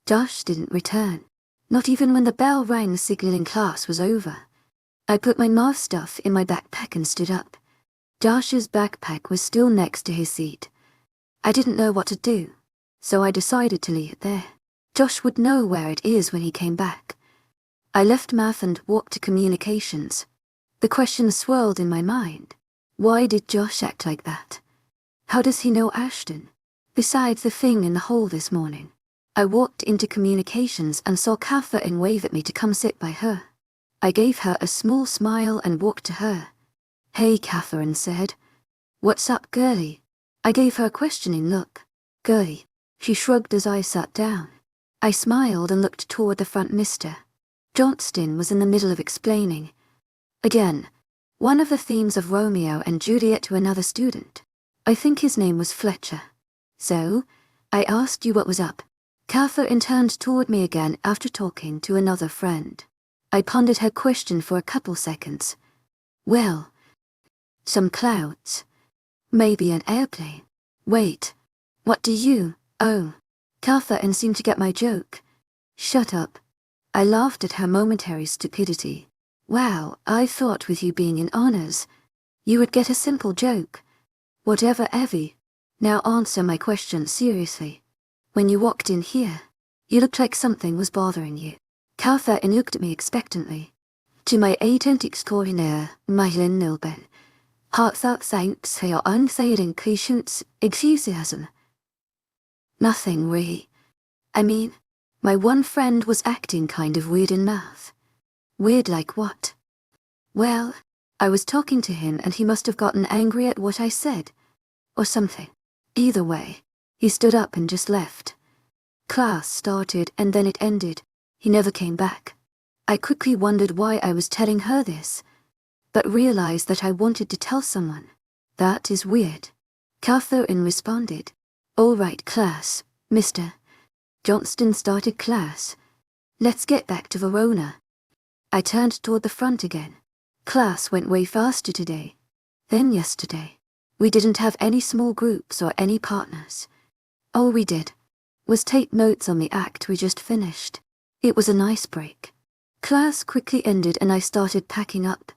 Josh didn't return. Not even when the bell rang signaling class was over. I put my math stuff in my backpack and stood up. Josh's backpack was still next to his seat. I didn't know what to do, so I decided to leave it there. Josh would know where it is when he came back. I left math and walked to communications. The question swirled in my mind. Why did Josh act like that? How does he know Ashton? Besides the thing in the hall this morning. I walked into communications and saw Catherine wave at me to come sit by her. I gave her a small smile and walked to her. Hey, Catherine said. What's up, girlie? I gave her a questioning look. Girlie. She shrugged as I sat down. I smiled and looked toward the front mister. Johnston was in the middle of explaining. Again, one of the themes of Romeo and Juliet to another student. I think his name was Fletcher. So, I asked you what was up. Catherine turned toward me again after talking to another friend. I pondered her question for a couple seconds. Well, some clouds. Maybe an airplane. Wait, what do you... Oh, Catherine seemed to get my joke. Shut up. I laughed at her momentary stupidity. Wow, I thought with you being in honors, you would get a simple joke. Whatever, Evie. Now answer my question seriously. When you walked in here, you looked like something was bothering you. Catherine looked at me expectantly. To my agent extraordinaire, Madeline Nilban. Heartfelt thanks for your unfailing patience, enthusiasm. Nothing, really. I mean, my one friend was acting kind of weird in math. Weird like what? Well, I was talking to him and he must have gotten angry at what I said. Or something. Either way, he stood up and just left. Class started and then it ended. He never came back. I quickly wondered why I was telling her this, but realized that I wanted to tell someone. That is weird. Catherine responded. All right, class, Mr. Johnston started class. Let's get back to Verona. I turned toward the front again. Class went way faster today than yesterday. We didn't have any small groups or any partners. All we did was take notes on the act we just finished. It was a nice break. Class quickly ended and I started packing up.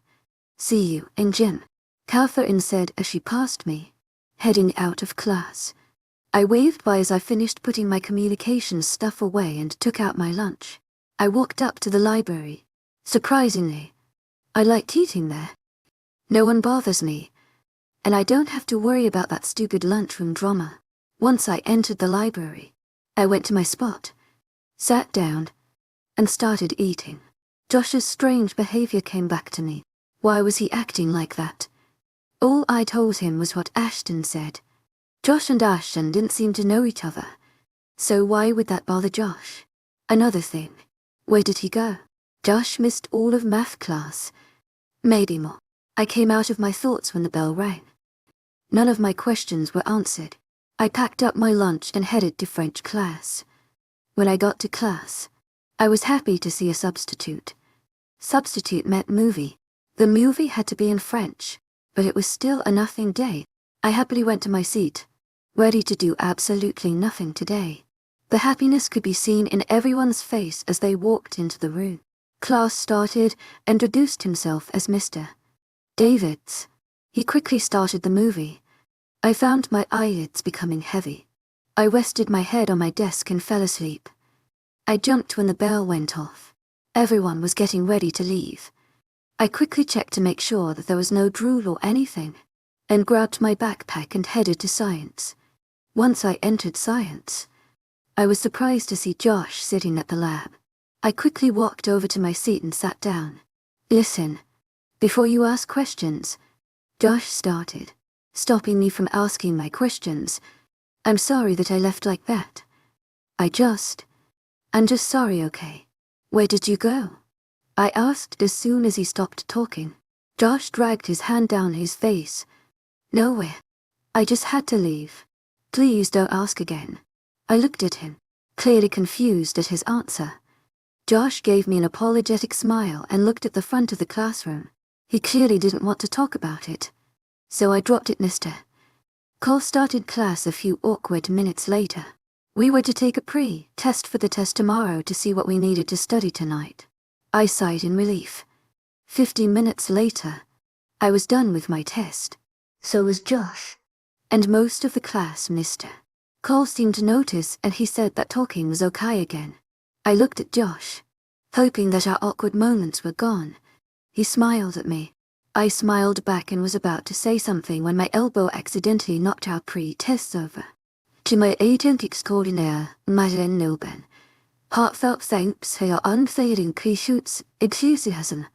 See you in gym, Catherine said as she passed me, heading out of class. I waved by as I finished putting my communications stuff away and took out my lunch. I walked up to the library. Surprisingly, I liked eating there. No one bothers me, and I don't have to worry about that stupid lunchroom drama. Once I entered the library, I went to my spot, sat down, and started eating. Josh's strange behavior came back to me. Why was he acting like that? All I told him was what Ashton said. Josh and Ashton didn't seem to know each other, so why would that bother Josh? Another thing, where did he go? Josh missed all of math class. Maybe more. I came out of my thoughts when the bell rang. None of my questions were answered. I packed up my lunch and headed to French class. When I got to class, I was happy to see a substitute. Substitute meant movie. The movie had to be in French, but it was still a nothing day. I happily went to my seat, ready to do absolutely nothing today. The happiness could be seen in everyone's face as they walked into the room. Class started, introduced himself as Mr. Davids. He quickly started the movie. I found my eyelids becoming heavy. I rested my head on my desk and fell asleep. I jumped when the bell went off. Everyone was getting ready to leave. I quickly checked to make sure that there was no drool or anything, and grabbed my backpack and headed to science. Once I entered science, I was surprised to see Josh sitting at the lab. I quickly walked over to my seat and sat down. "Listen, before you ask questions," Josh started, stopping me from asking my questions. "I'm sorry that I left like that. I'm just sorry, okay? Where did you go?" I asked as soon as he stopped talking. Josh dragged his hand down his face. "Nowhere. I just had to leave. Please don't ask again." I looked at him, clearly confused at his answer. Josh gave me an apologetic smile and looked at the front of the classroom. He clearly didn't want to talk about it. So I dropped it, Mr. Cole started class a few awkward minutes later. We were to take a pre-test for the test tomorrow to see what we needed to study tonight. I sighed in relief. 15 minutes later, I was done with my test. So was Josh. And most of the class, Mr. Cole seemed to notice, and he said that talking was okay again. I looked at Josh, hoping that our awkward moments were gone. He smiled at me. I smiled back and was about to say something when my elbow accidentally knocked our pre-tests over. To my agent extraordinaire, Madeleine Nilben, heartfelt thanks for your unfailing patience, enthusiasm.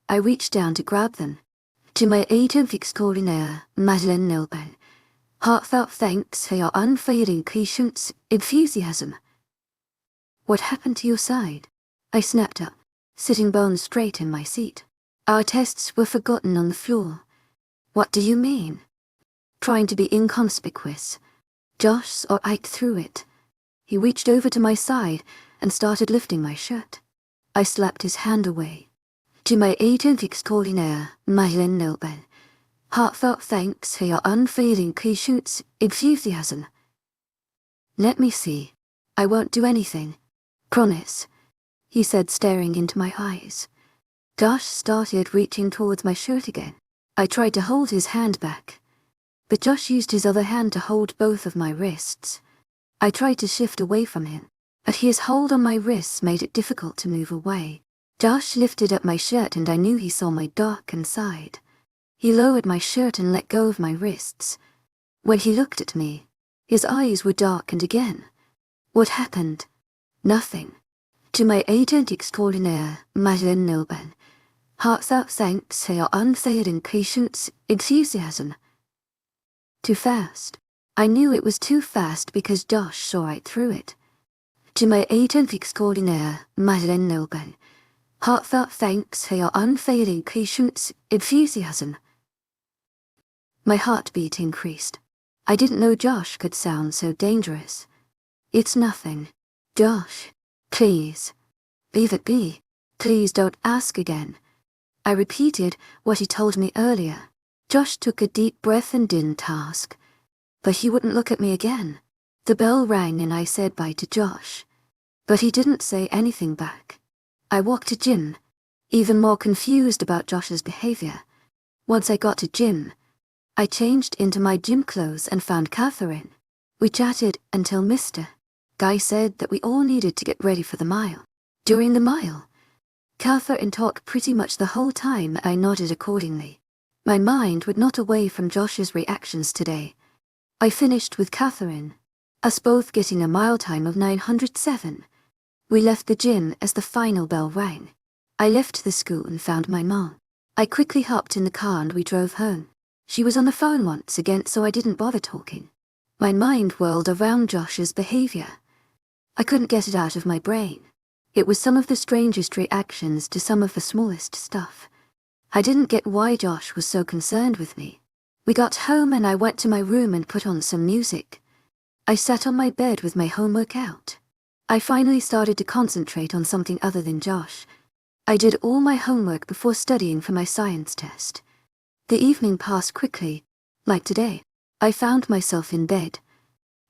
I reached down to grab them. To my agent extraordinaire, Madeleine Nilben, heartfelt thanks for your unfailing patience, enthusiasm. "What happened to your side?" I snapped up, sitting bone straight in my seat. "Our tests were forgotten on the floor." "What do you mean?" Trying to be inconspicuous, Josh saw right through it. He reached over to my side and started lifting my shirt. I slapped his hand away. To my agent extraordinaire, Madeleine Nilben, heartfelt thanks for your unfailing patience, enthusiasm. "Let me see. I won't do anything. Promise," he said, staring into my eyes. Josh started reaching towards my shirt again. I tried to hold his hand back, but Josh used his other hand to hold both of my wrists. I tried to shift away from him, but his hold on my wrists made it difficult to move away. Josh lifted up my shirt and I knew he saw my darkened side. He lowered my shirt and let go of my wrists. When he looked at me, his eyes were darkened again. "What happened?" "Nothing." To my agent extraordinaire, Madeleine Nilben, heartfelt thanks for your unfailing patience, enthusiasm. Too fast. I knew it was too fast because Josh saw right through it. To my agent extraordinaire, Madeleine Nilben, heartfelt thanks for your unfailing patience, enthusiasm. My heartbeat increased. I didn't know Josh could sound so dangerous. "It's nothing. Josh, please. Leave it be. Please don't ask again." I repeated what he told me earlier. Josh took a deep breath and didn't ask. But he wouldn't look at me again. The bell rang and I said bye to Josh. But he didn't say anything back. I walked to gym, even more confused about Josh's behavior. Once I got to gym, I changed into my gym clothes and found Catherine. We chatted until Mr. Guy said that we all needed to get ready for the mile. During the mile, Catherine talked pretty much the whole time. I nodded accordingly. My mind was not away from Josh's reactions today. I finished with Catherine, us both getting a mile time of 907. We left the gym as the final bell rang. I left the school and found my mom. I quickly hopped in the car and we drove home. She was on the phone once again, so I didn't bother talking. My mind whirled around Josh's behavior. I couldn't get it out of my brain. It was some of the strangest reactions to some of the smallest stuff. I didn't get why Josh was so concerned with me. We got home and I went to my room and put on some music. I sat on my bed with my homework out. I finally started to concentrate on something other than Josh. I did all my homework before studying for my science test. The evening passed quickly, like today. I found myself in bed,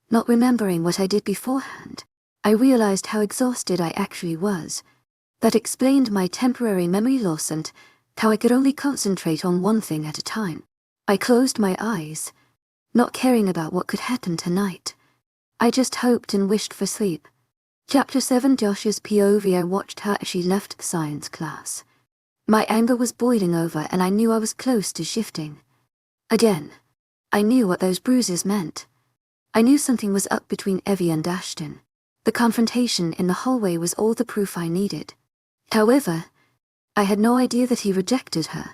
not remembering what I did beforehand. I realized how exhausted I actually was. That explained my temporary memory loss and How I could only concentrate on one thing at a time. I closed my eyes, not caring about what could happen tonight. I just hoped and wished for sleep. Chapter 7. Josh's POV. I watched her as she left the science class. My anger was boiling over and I knew I was close to shifting. Again, I knew what those bruises meant. I knew something was up between Evie and Ashton. The confrontation in the hallway was all the proof I needed. However, I had no idea that he rejected her.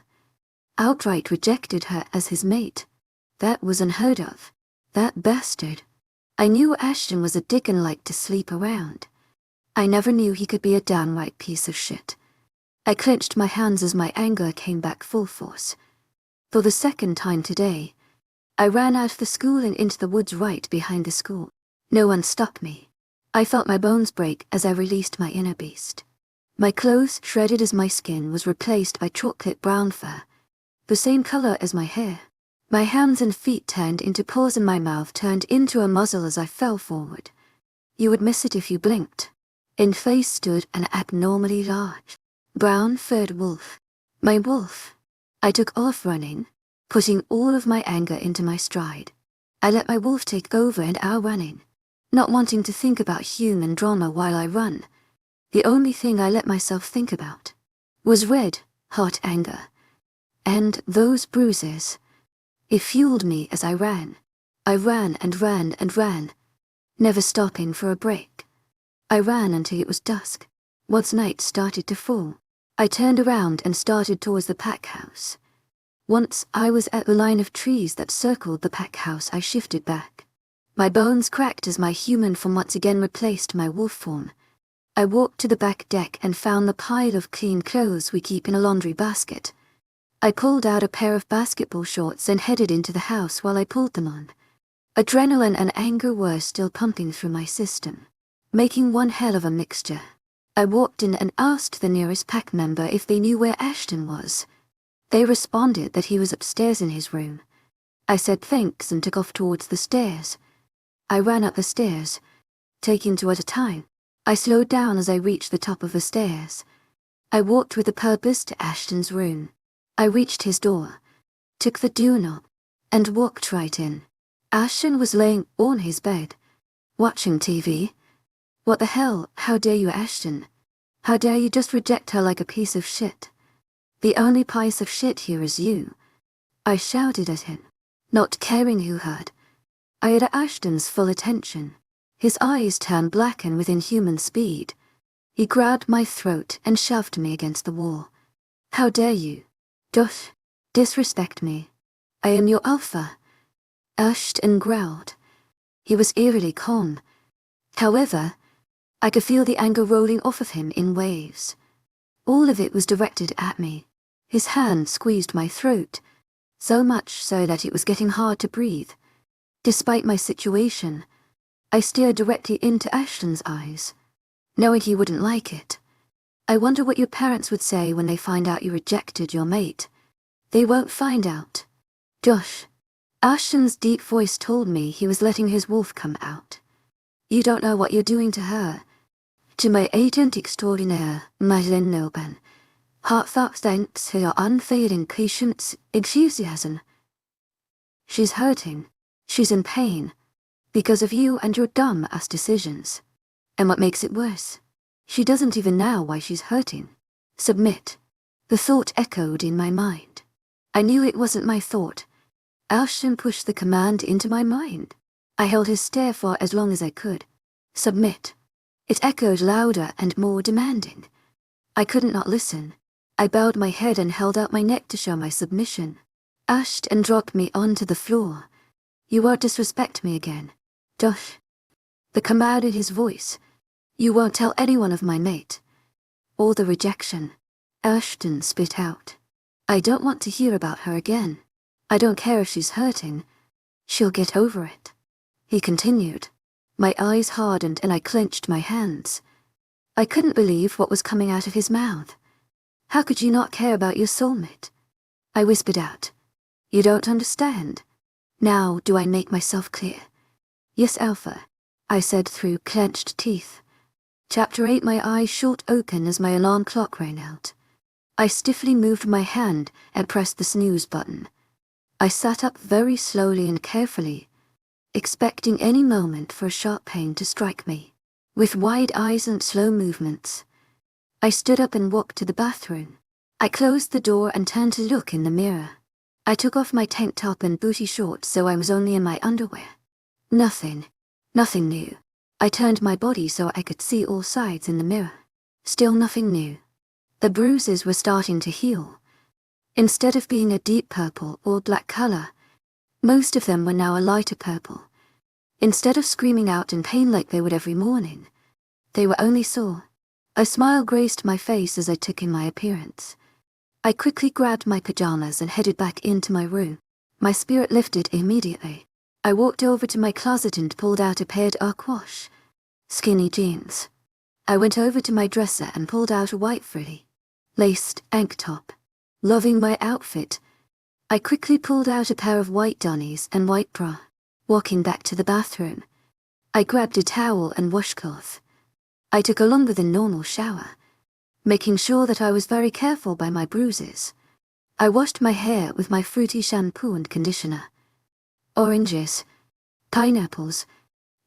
Outright rejected her as his mate. That was unheard of. That bastard. I knew Ashton was a dick and liked to sleep around. I never knew he could be a downright piece of shit. I clenched my hands as my anger came back full force. For the second time today, I ran out of the school and into the woods right behind the school. No one stopped me. I felt my bones break as I released my inner beast. My clothes, shredded as my skin, was replaced by chocolate brown fur, the same color as my hair. My hands and feet turned into paws and my mouth turned into a muzzle as I fell forward. You would miss it if you blinked. In face stood an abnormally large, brown-furred wolf. My wolf. I took off running, putting all of my anger into my stride. I let my wolf take over and out running, not wanting to think about human drama while I run. The only thing I let myself think about was red, hot anger. And those bruises. It fueled me as I ran. I ran and ran and ran, never stopping for a break. I ran until it was dusk. Once night started to fall, I turned around and started towards the pack house. Once I was at the line of trees that circled the pack house, I shifted back. My bones cracked as my human form once again replaced my wolf form. I walked to the back deck and found the pile of clean clothes we keep in a laundry basket. I pulled out a pair of basketball shorts and headed into the house while I pulled them on. Adrenaline and anger were still pumping through my system, making one hell of a mixture. I walked in and asked the nearest pack member if they knew where Ashton was. They responded that he was upstairs in his room. I said thanks and took off towards the stairs. I ran up the stairs, taking two at a time. I slowed down as I reached the top of the stairs. I walked with a purpose to Ashton's room. I reached his door, took the doorknob, and walked right in. Ashton was laying on his bed, watching TV. What the hell? How dare you, Ashton? How dare you just reject her like a piece of shit? The only piece of shit here is you. I shouted at him, not caring who heard. I had Ashton's full attention. His eyes turned black and with inhuman speed. He grabbed my throat and shoved me against the wall. How dare you? Josh, disrespect me. I am your alpha. Ashton growled. He was eerily calm. However, I could feel the anger rolling off of him in waves. All of it was directed at me. His hand squeezed my throat, so much so that it was getting hard to breathe. Despite my situation, I stared directly into Ashton's eyes, knowing he wouldn't like it. I wonder what your parents would say when they find out you rejected your mate. They won't find out. Josh. Ashton's deep voice told me he was letting his wolf come out. You don't know what you're doing to her. To my agent extraordinaire, Madeleine Nilban. Heartfelt thanks for your unfailing patience, enthusiasm. She's hurting. She's in pain. Because of you and your dumb-ass decisions. And what makes it worse? She doesn't even know why she's hurting. Submit. The thought echoed in my mind. I knew it wasn't my thought. Ashton pushed the command into my mind. I held his stare for as long as I could. Submit. It echoed louder and more demanding. I couldn't not listen. I bowed my head and held out my neck to show my submission. Ashton dropped me onto the floor. You won't disrespect me again. Josh. The command in his voice. You won't tell anyone of my mate. Or the rejection. Ashton spit out. I don't want to hear about her again. I don't care if she's hurting. She'll get over it. He continued. My eyes hardened and I clenched my hands. I couldn't believe what was coming out of his mouth. How could you not care about your soulmate? I whispered out. You don't understand. Now do I make myself clear? Yes, Alpha, I said through clenched teeth. Chapter 8. My eyes short open as my alarm clock rang out. I stiffly moved my hand and pressed the snooze button. I sat up very slowly and carefully, expecting any moment for a sharp pain to strike me. With wide eyes and slow movements, I stood up and walked to the bathroom. I closed the door and turned to look in the mirror. I took off my tank top and booty shorts so I was only in my underwear. Nothing new. I turned my body so I could see all sides in the mirror. Still nothing new. The bruises were starting to heal. Instead of being a deep purple or black color, most of them were now a lighter purple. Instead of screaming out in pain like they would every morning, they were only sore. A smile graced my face as I took in my appearance. I quickly grabbed my pajamas and headed back into my room. My spirit lifted immediately. I walked over to my closet and pulled out a pair of aquash, skinny jeans. I went over to my dresser and pulled out a white frilly, laced tank top. Loving my outfit, I quickly pulled out a pair of white dunnies and white bra. Walking back to the bathroom, I grabbed a towel and washcloth. I took a longer than normal shower, making sure that I was very careful by my bruises. I washed my hair with my fruity shampoo and conditioner. Oranges, pineapples,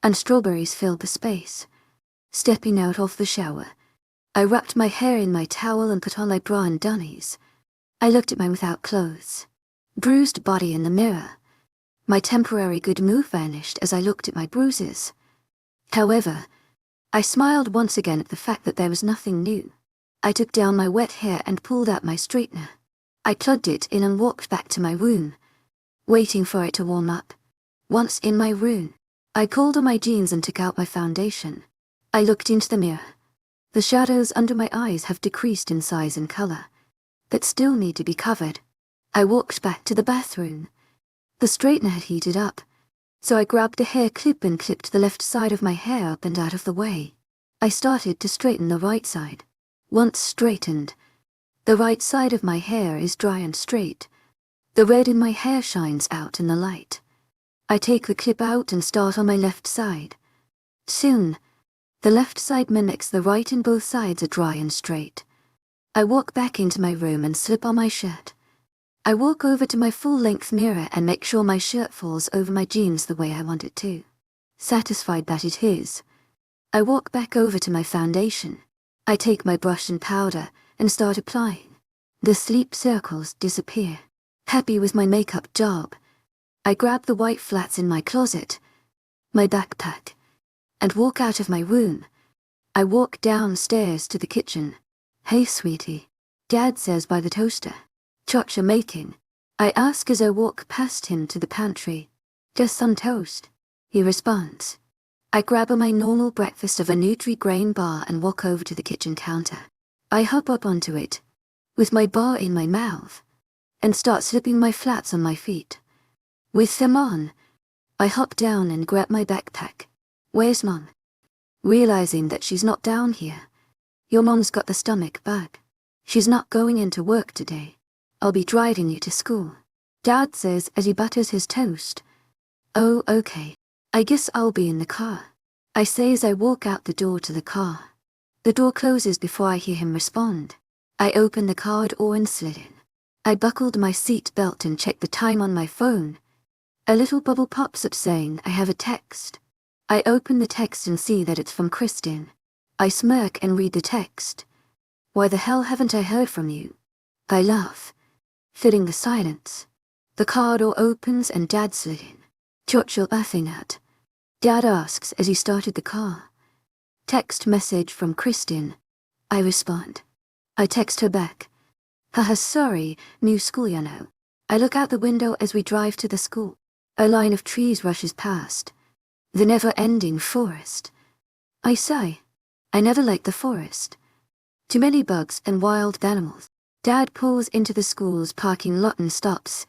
and strawberries filled the space. Stepping out of the shower, I wrapped my hair in my towel and put on my bra and dunnies. I looked at my without clothes, bruised body in the mirror. My temporary good mood vanished as I looked at my bruises. However, I smiled once again at the fact that there was nothing new. I took down my wet hair and pulled out my straightener. I plugged it in and walked back to my room, waiting for it to warm up. Once in my room, I pulled on my jeans and took out my foundation. I looked into the mirror. The shadows under my eyes have decreased in size and color, but still need to be covered. I walked back to the bathroom. The straightener had heated up, so I grabbed a hair clip and clipped the left side of my hair up and out of the way. I started to straighten the right side. Once straightened, the right side of my hair is dry and straight. The red in my hair shines out in the light. I take the clip out and start on my left side. Soon, the left side mimics the right and both sides are dry and straight. I walk back into my room and slip on my shirt. I walk over to my full-length mirror and make sure my shirt falls over my jeans the way I want it to. Satisfied that it is, I walk back over to my foundation. I take my brush and powder and start applying. The sleep circles disappear. Happy with my makeup job, I grab the white flats in my closet, my backpack, and walk out of my room. I walk downstairs to the kitchen. "Hey, sweetie," Dad says by the toaster. "What you making?" I ask as I walk past him to the pantry. "Just some toast," he responds. I grab my normal breakfast of a Nutri-Grain bar and walk over to the kitchen counter. I hop up onto it, with my bar in my mouth, and start slipping my flats on my feet. With them on, I hop down and grab my backpack. "Where's Mom?" Realizing that she's not down here. "Your mom's got the stomach bug. She's not going into work today. I'll be driving you to school," Dad says as he butters his toast. "Oh, okay. I guess I'll be in the car," I say as I walk out the door to the car. The door closes before I hear him respond. I open the car door and slid in. I buckled my seat belt and checked the time on my phone. A little bubble pops up saying I have a text. I open the text and see that it's from Kristen. I smirk and read the text. "Why the hell haven't I heard from you?" I laugh, filling the silence. The car door opens and Dad slid in. "What you laughing at?" Dad asks as he started the car. "Text message from Kristen," I respond. I text her back. "Haha, sorry, new school you know." I look out the window as we drive to the school. A line of trees rushes past. The never-ending forest. I sigh. I never liked the forest. Too many bugs and wild animals. Dad pulls into the school's parking lot and stops.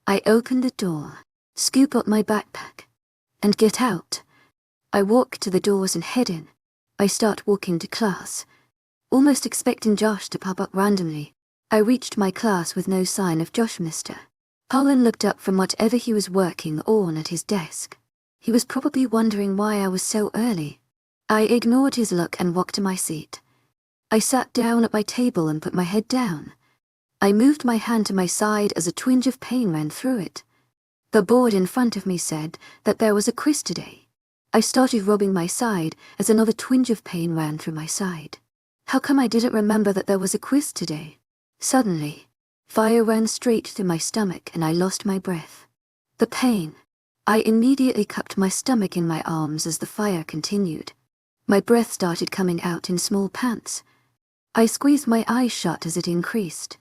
I open the door, scoop up my backpack, and get out. I walk to the doors and head in. I start walking to class, almost expecting Josh to pop up randomly. I reached my class with no sign of Josh, Mr. Holland looked up from whatever he was working on at his desk. He was probably wondering why I was so early. I ignored his look and walked to my seat. I sat down at my table and put my head down. I moved my hand to my side as a twinge of pain ran through it. The board in front of me said that there was a quiz today. I started rubbing my side as another twinge of pain ran through my side. How come I didn't remember that there was a quiz today? Suddenly, fire ran straight through my stomach and I lost my breath. The pain. I immediately cupped my stomach in my arms as the fire continued. My breath started coming out in small pants. I squeezed my eyes shut as it increased.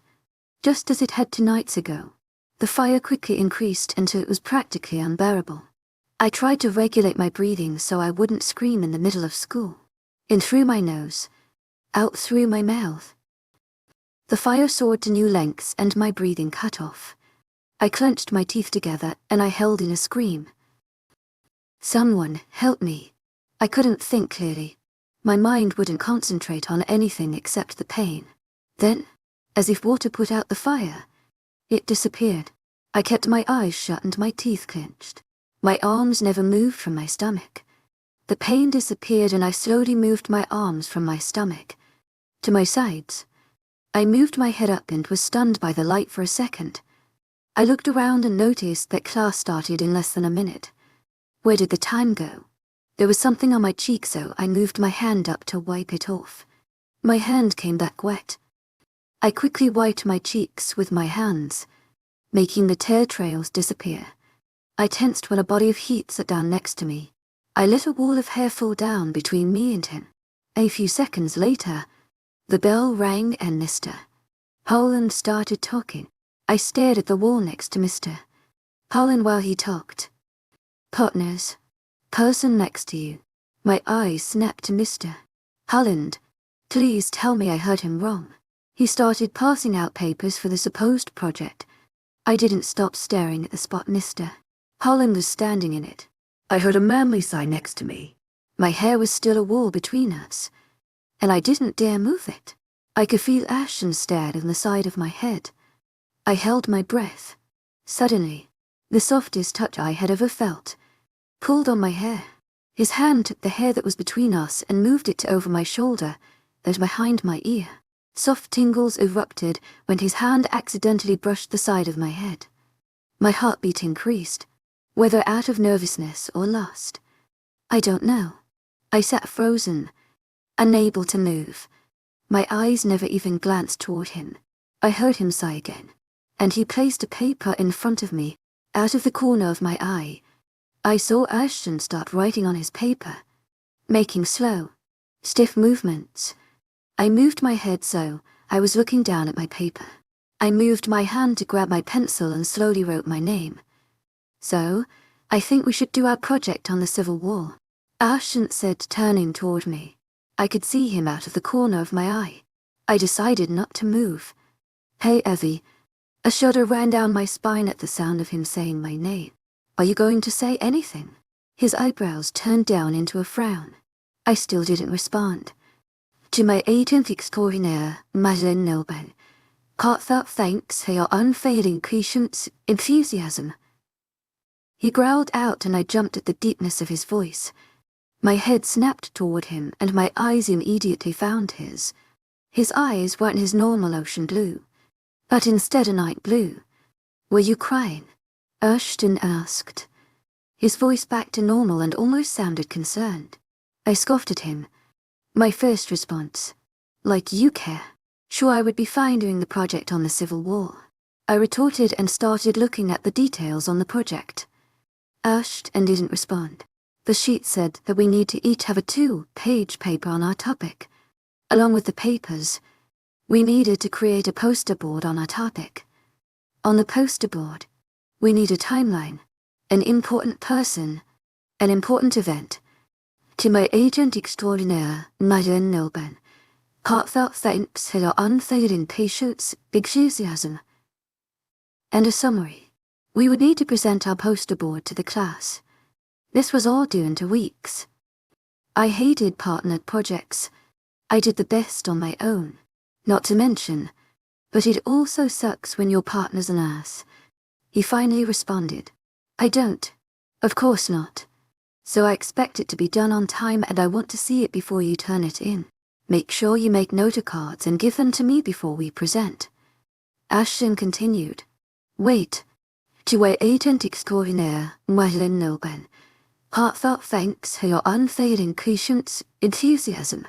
Just as it had 2 nights ago, the fire quickly increased until it was practically unbearable. I tried to regulate my breathing so I wouldn't scream in the middle of school. In through my nose, out through my mouth. The fire soared to new lengths and my breathing cut off. I clenched my teeth together and I held in a scream. Someone help me. I couldn't think clearly. My mind wouldn't concentrate on anything except the pain. Then, as if water put out the fire, it disappeared. I kept my eyes shut and my teeth clenched. My arms never moved from my stomach. The pain disappeared and I slowly moved my arms from my stomach to my sides. I moved my head up and was stunned by the light for a second. I looked around and noticed that class started in less than a minute. Where did the time go? There was something on my cheek, so I moved my hand up to wipe it off. My hand came back wet. I quickly wiped my cheeks with my hands, making the tear trails disappear. I tensed when a body of heat sat down next to me. I let a wall of hair fall down between me and him. A few seconds later, the bell rang and Mr. Holland started talking. I stared at the wall next to Mr. Holland while he talked. Partners. Person next to you. My eyes snapped to Mr. Holland. Please tell me I heard him wrong. He started passing out papers for the supposed project. I didn't stop staring at the spot Mr. Holland was standing in it. I heard a manly sigh next to me. My hair was still a wall between us, and I didn't dare move it. I could feel Ashton stared on the side of my head. I held my breath. Suddenly, the softest touch I had ever felt pulled on my hair. His hand took the hair that was between us and moved it to over my shoulder and behind my ear. Soft tingles erupted when his hand accidentally brushed the side of my head. My heartbeat increased, whether out of nervousness or lust. I don't know. I sat frozen, unable to move. My eyes never even glanced toward him. I heard him sigh again, and he placed a paper in front of me. Out of the corner of my eye, I saw Ashton start writing on his paper, making slow, stiff movements. I moved my head so I was looking down at my paper. I moved my hand to grab my pencil and slowly wrote my name. So, I think we should do our project on the Civil War, Ashton said, turning toward me. I could see him out of the corner of my eye. I decided not to move. Hey, Evie. A shudder ran down my spine at the sound of him saying my name. Are you going to say anything? His eyebrows turned down into a frown. I still didn't respond. To my agent extraordinaire, Mademoiselle, heartfelt thanks for your unfailing patience, enthusiasm. He growled out and I jumped at the deepness of his voice. My head snapped toward him and my eyes immediately found his. His eyes weren't his normal ocean blue, but instead a night blue. Were you crying? Ashton asked. His voice back to normal and almost sounded concerned. I scoffed at him. My first response. Like you care. Sure, I would be fine doing the project on the Civil War. I retorted and started looking at the details on the project. Ashton didn't respond. The sheet said that we need to each have a 2-page paper on our topic. Along with the papers, we needed to create a poster board on our topic. On the poster board, we need a timeline, an important person, an important event. To my agent extraordinaire, Madame Nilban, heartfelt thanks for your unfailing patience, enthusiasm. And a summary. We would need to present our poster board to the class. This was all due in 2 weeks. I hated partnered projects. I did the best on my own. Not to mention, but it also sucks when your partner's an ass. He finally responded. I don't. Of course not. So I expect it to be done on time and I want to see it before you turn it in. Make sure you make note cards and give them to me before we present. Ashton continued. Wait. Tu es agent extraordinaire, Madeline Nobel. Heartfelt thanks for your unfailing patience, enthusiasm.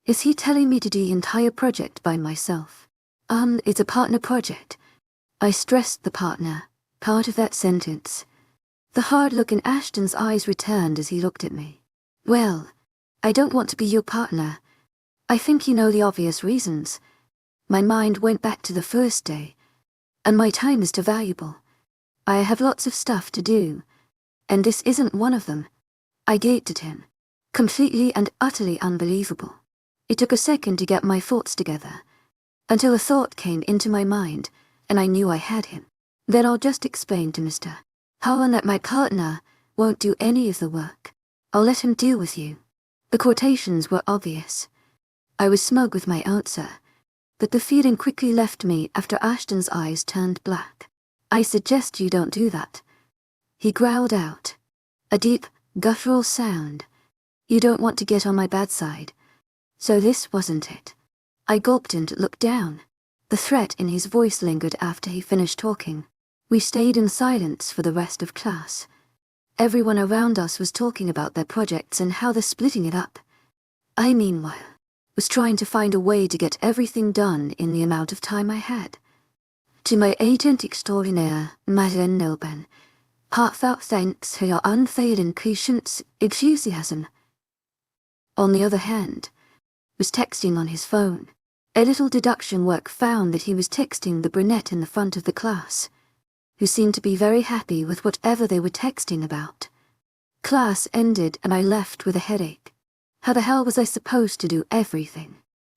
Is he telling me to do the entire project by myself? It's a partner project. I stressed the partner, part of that sentence. The hard look in Ashton's eyes returned as he looked at me. Well, I don't want to be your partner. I think you know the obvious reasons. My mind went back to the first day, and my time is too valuable. I have lots of stuff to do, and this isn't one of them. I gaped at him, completely and utterly unbelievable. It took a second to get my thoughts together, until a thought came into my mind, and I knew I had him. Then I'll just explain to Mr. Howl that my partner won't do any of the work. I'll let him deal with you. The quotations were obvious. I was smug with my answer, but the feeling quickly left me after Ashton's eyes turned black. I suggest you don't do that. He growled out, a deep, guttural sound. You don't want to get on my bad side. So this wasn't it. I gulped and looked down. The threat in his voice lingered after he finished talking. We stayed in silence for the rest of class. Everyone around us was talking about their projects and how they're splitting it up. I, meanwhile, was trying to find a way to get everything done in the amount of time I had. To my agent extraordinaire, Madeline Nobel, heartfelt thanks for your unfailing patience, enthusiasm. On the other hand, was texting on his phone. A little deduction work found that he was texting the brunette in the front of the class, who seemed to be very happy with whatever they were texting about. Class ended and I left with a headache. How the hell was I supposed to do everything?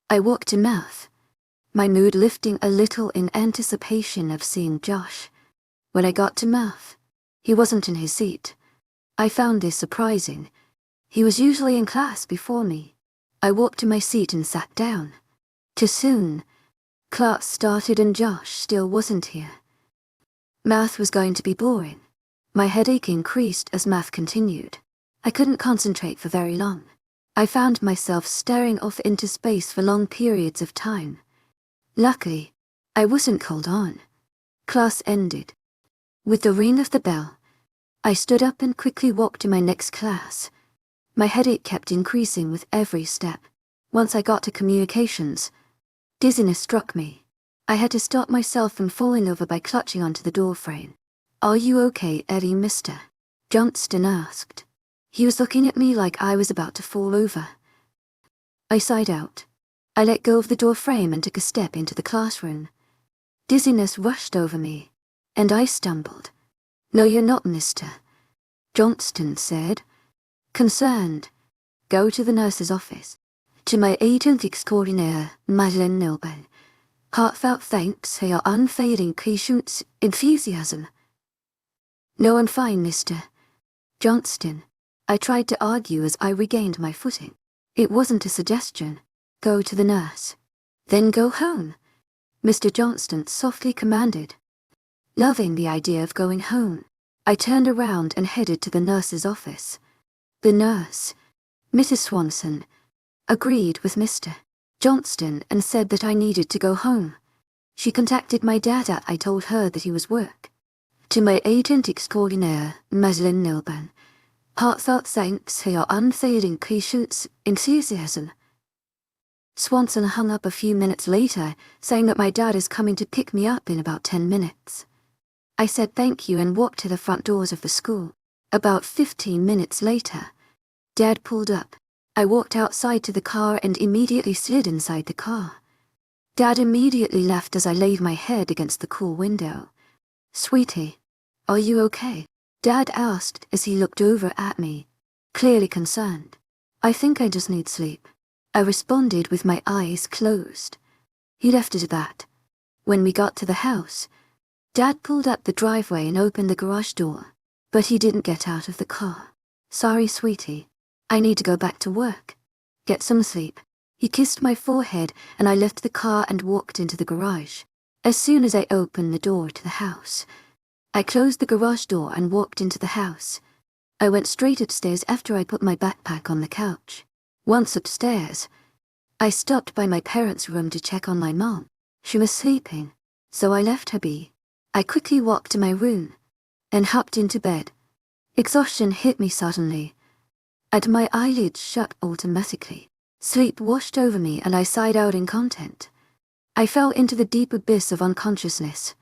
I walked to Mouth, my mood lifting a little in anticipation of seeing Josh. When I got to Mouth, he wasn't in his seat. I found this surprising. He was usually in class before me. I walked to my seat and sat down. Too soon. Class started and Josh still wasn't here. Math was going to be boring. My headache increased as math continued. I couldn't concentrate for very long. I found myself staring off into space for long periods of time. Luckily, I wasn't called on. Class ended. With the ring of the bell, I stood up and quickly walked to my next class. My headache kept increasing with every step. Once I got to communications, dizziness struck me. I had to stop myself from falling over by clutching onto the door frame. Are you okay, Eddie, Mr. Johnston asked. He was looking at me like I was about to fall over. I sighed out. I let go of the door frame and took a step into the classroom. Dizziness rushed over me, and I stumbled. No, you're not, Mr. Johnston said. Concerned. Go to the nurse's office. To my agent extraordinaire, Madeline Nobel. Heartfelt thanks for your unfailing patience, enthusiasm. No, I'm fine, Mr. Johnston. I tried to argue as I regained my footing. It wasn't a suggestion. Go to the nurse. Then go home, Mr. Johnston softly commanded. Loving the idea of going home, I turned around and headed to the nurse's office. The nurse, Mrs. Swanson, agreed with Mr. Johnston and said that I needed to go home. She contacted my dad after I told her that he was work. To my agent extraordinaire, Madeline Nobel, heartfelt thanks for your unfailing patience, enthusiasm. Swanson hung up a few minutes later, saying that my dad is coming to pick me up in about 10 minutes. I said thank you and walked to the front doors of the school. About 15 minutes later, Dad pulled up. I walked outside to the car and immediately slid inside the car. Dad immediately left as I laid my head against the cool window. Sweetie, are you okay? Dad asked as he looked over at me, clearly concerned. I think I just need sleep. I responded with my eyes closed. He left it at that. When we got to the house, Dad pulled up the driveway and opened the garage door, but he didn't get out of the car. Sorry, sweetie. I need to go back to work. Get some sleep. He kissed my forehead and I left the car and walked into the garage. As soon as I opened the door to the house, I closed the garage door and walked into the house. I went straight upstairs after I put my backpack on the couch. Once upstairs, I stopped by my parents' room to check on my mom. She was sleeping, so I left her be. I quickly walked to my room and hopped into bed. Exhaustion hit me suddenly, and my eyelids shut automatically. Sleep washed over me and I sighed out in content. I fell into the deep abyss of unconsciousness.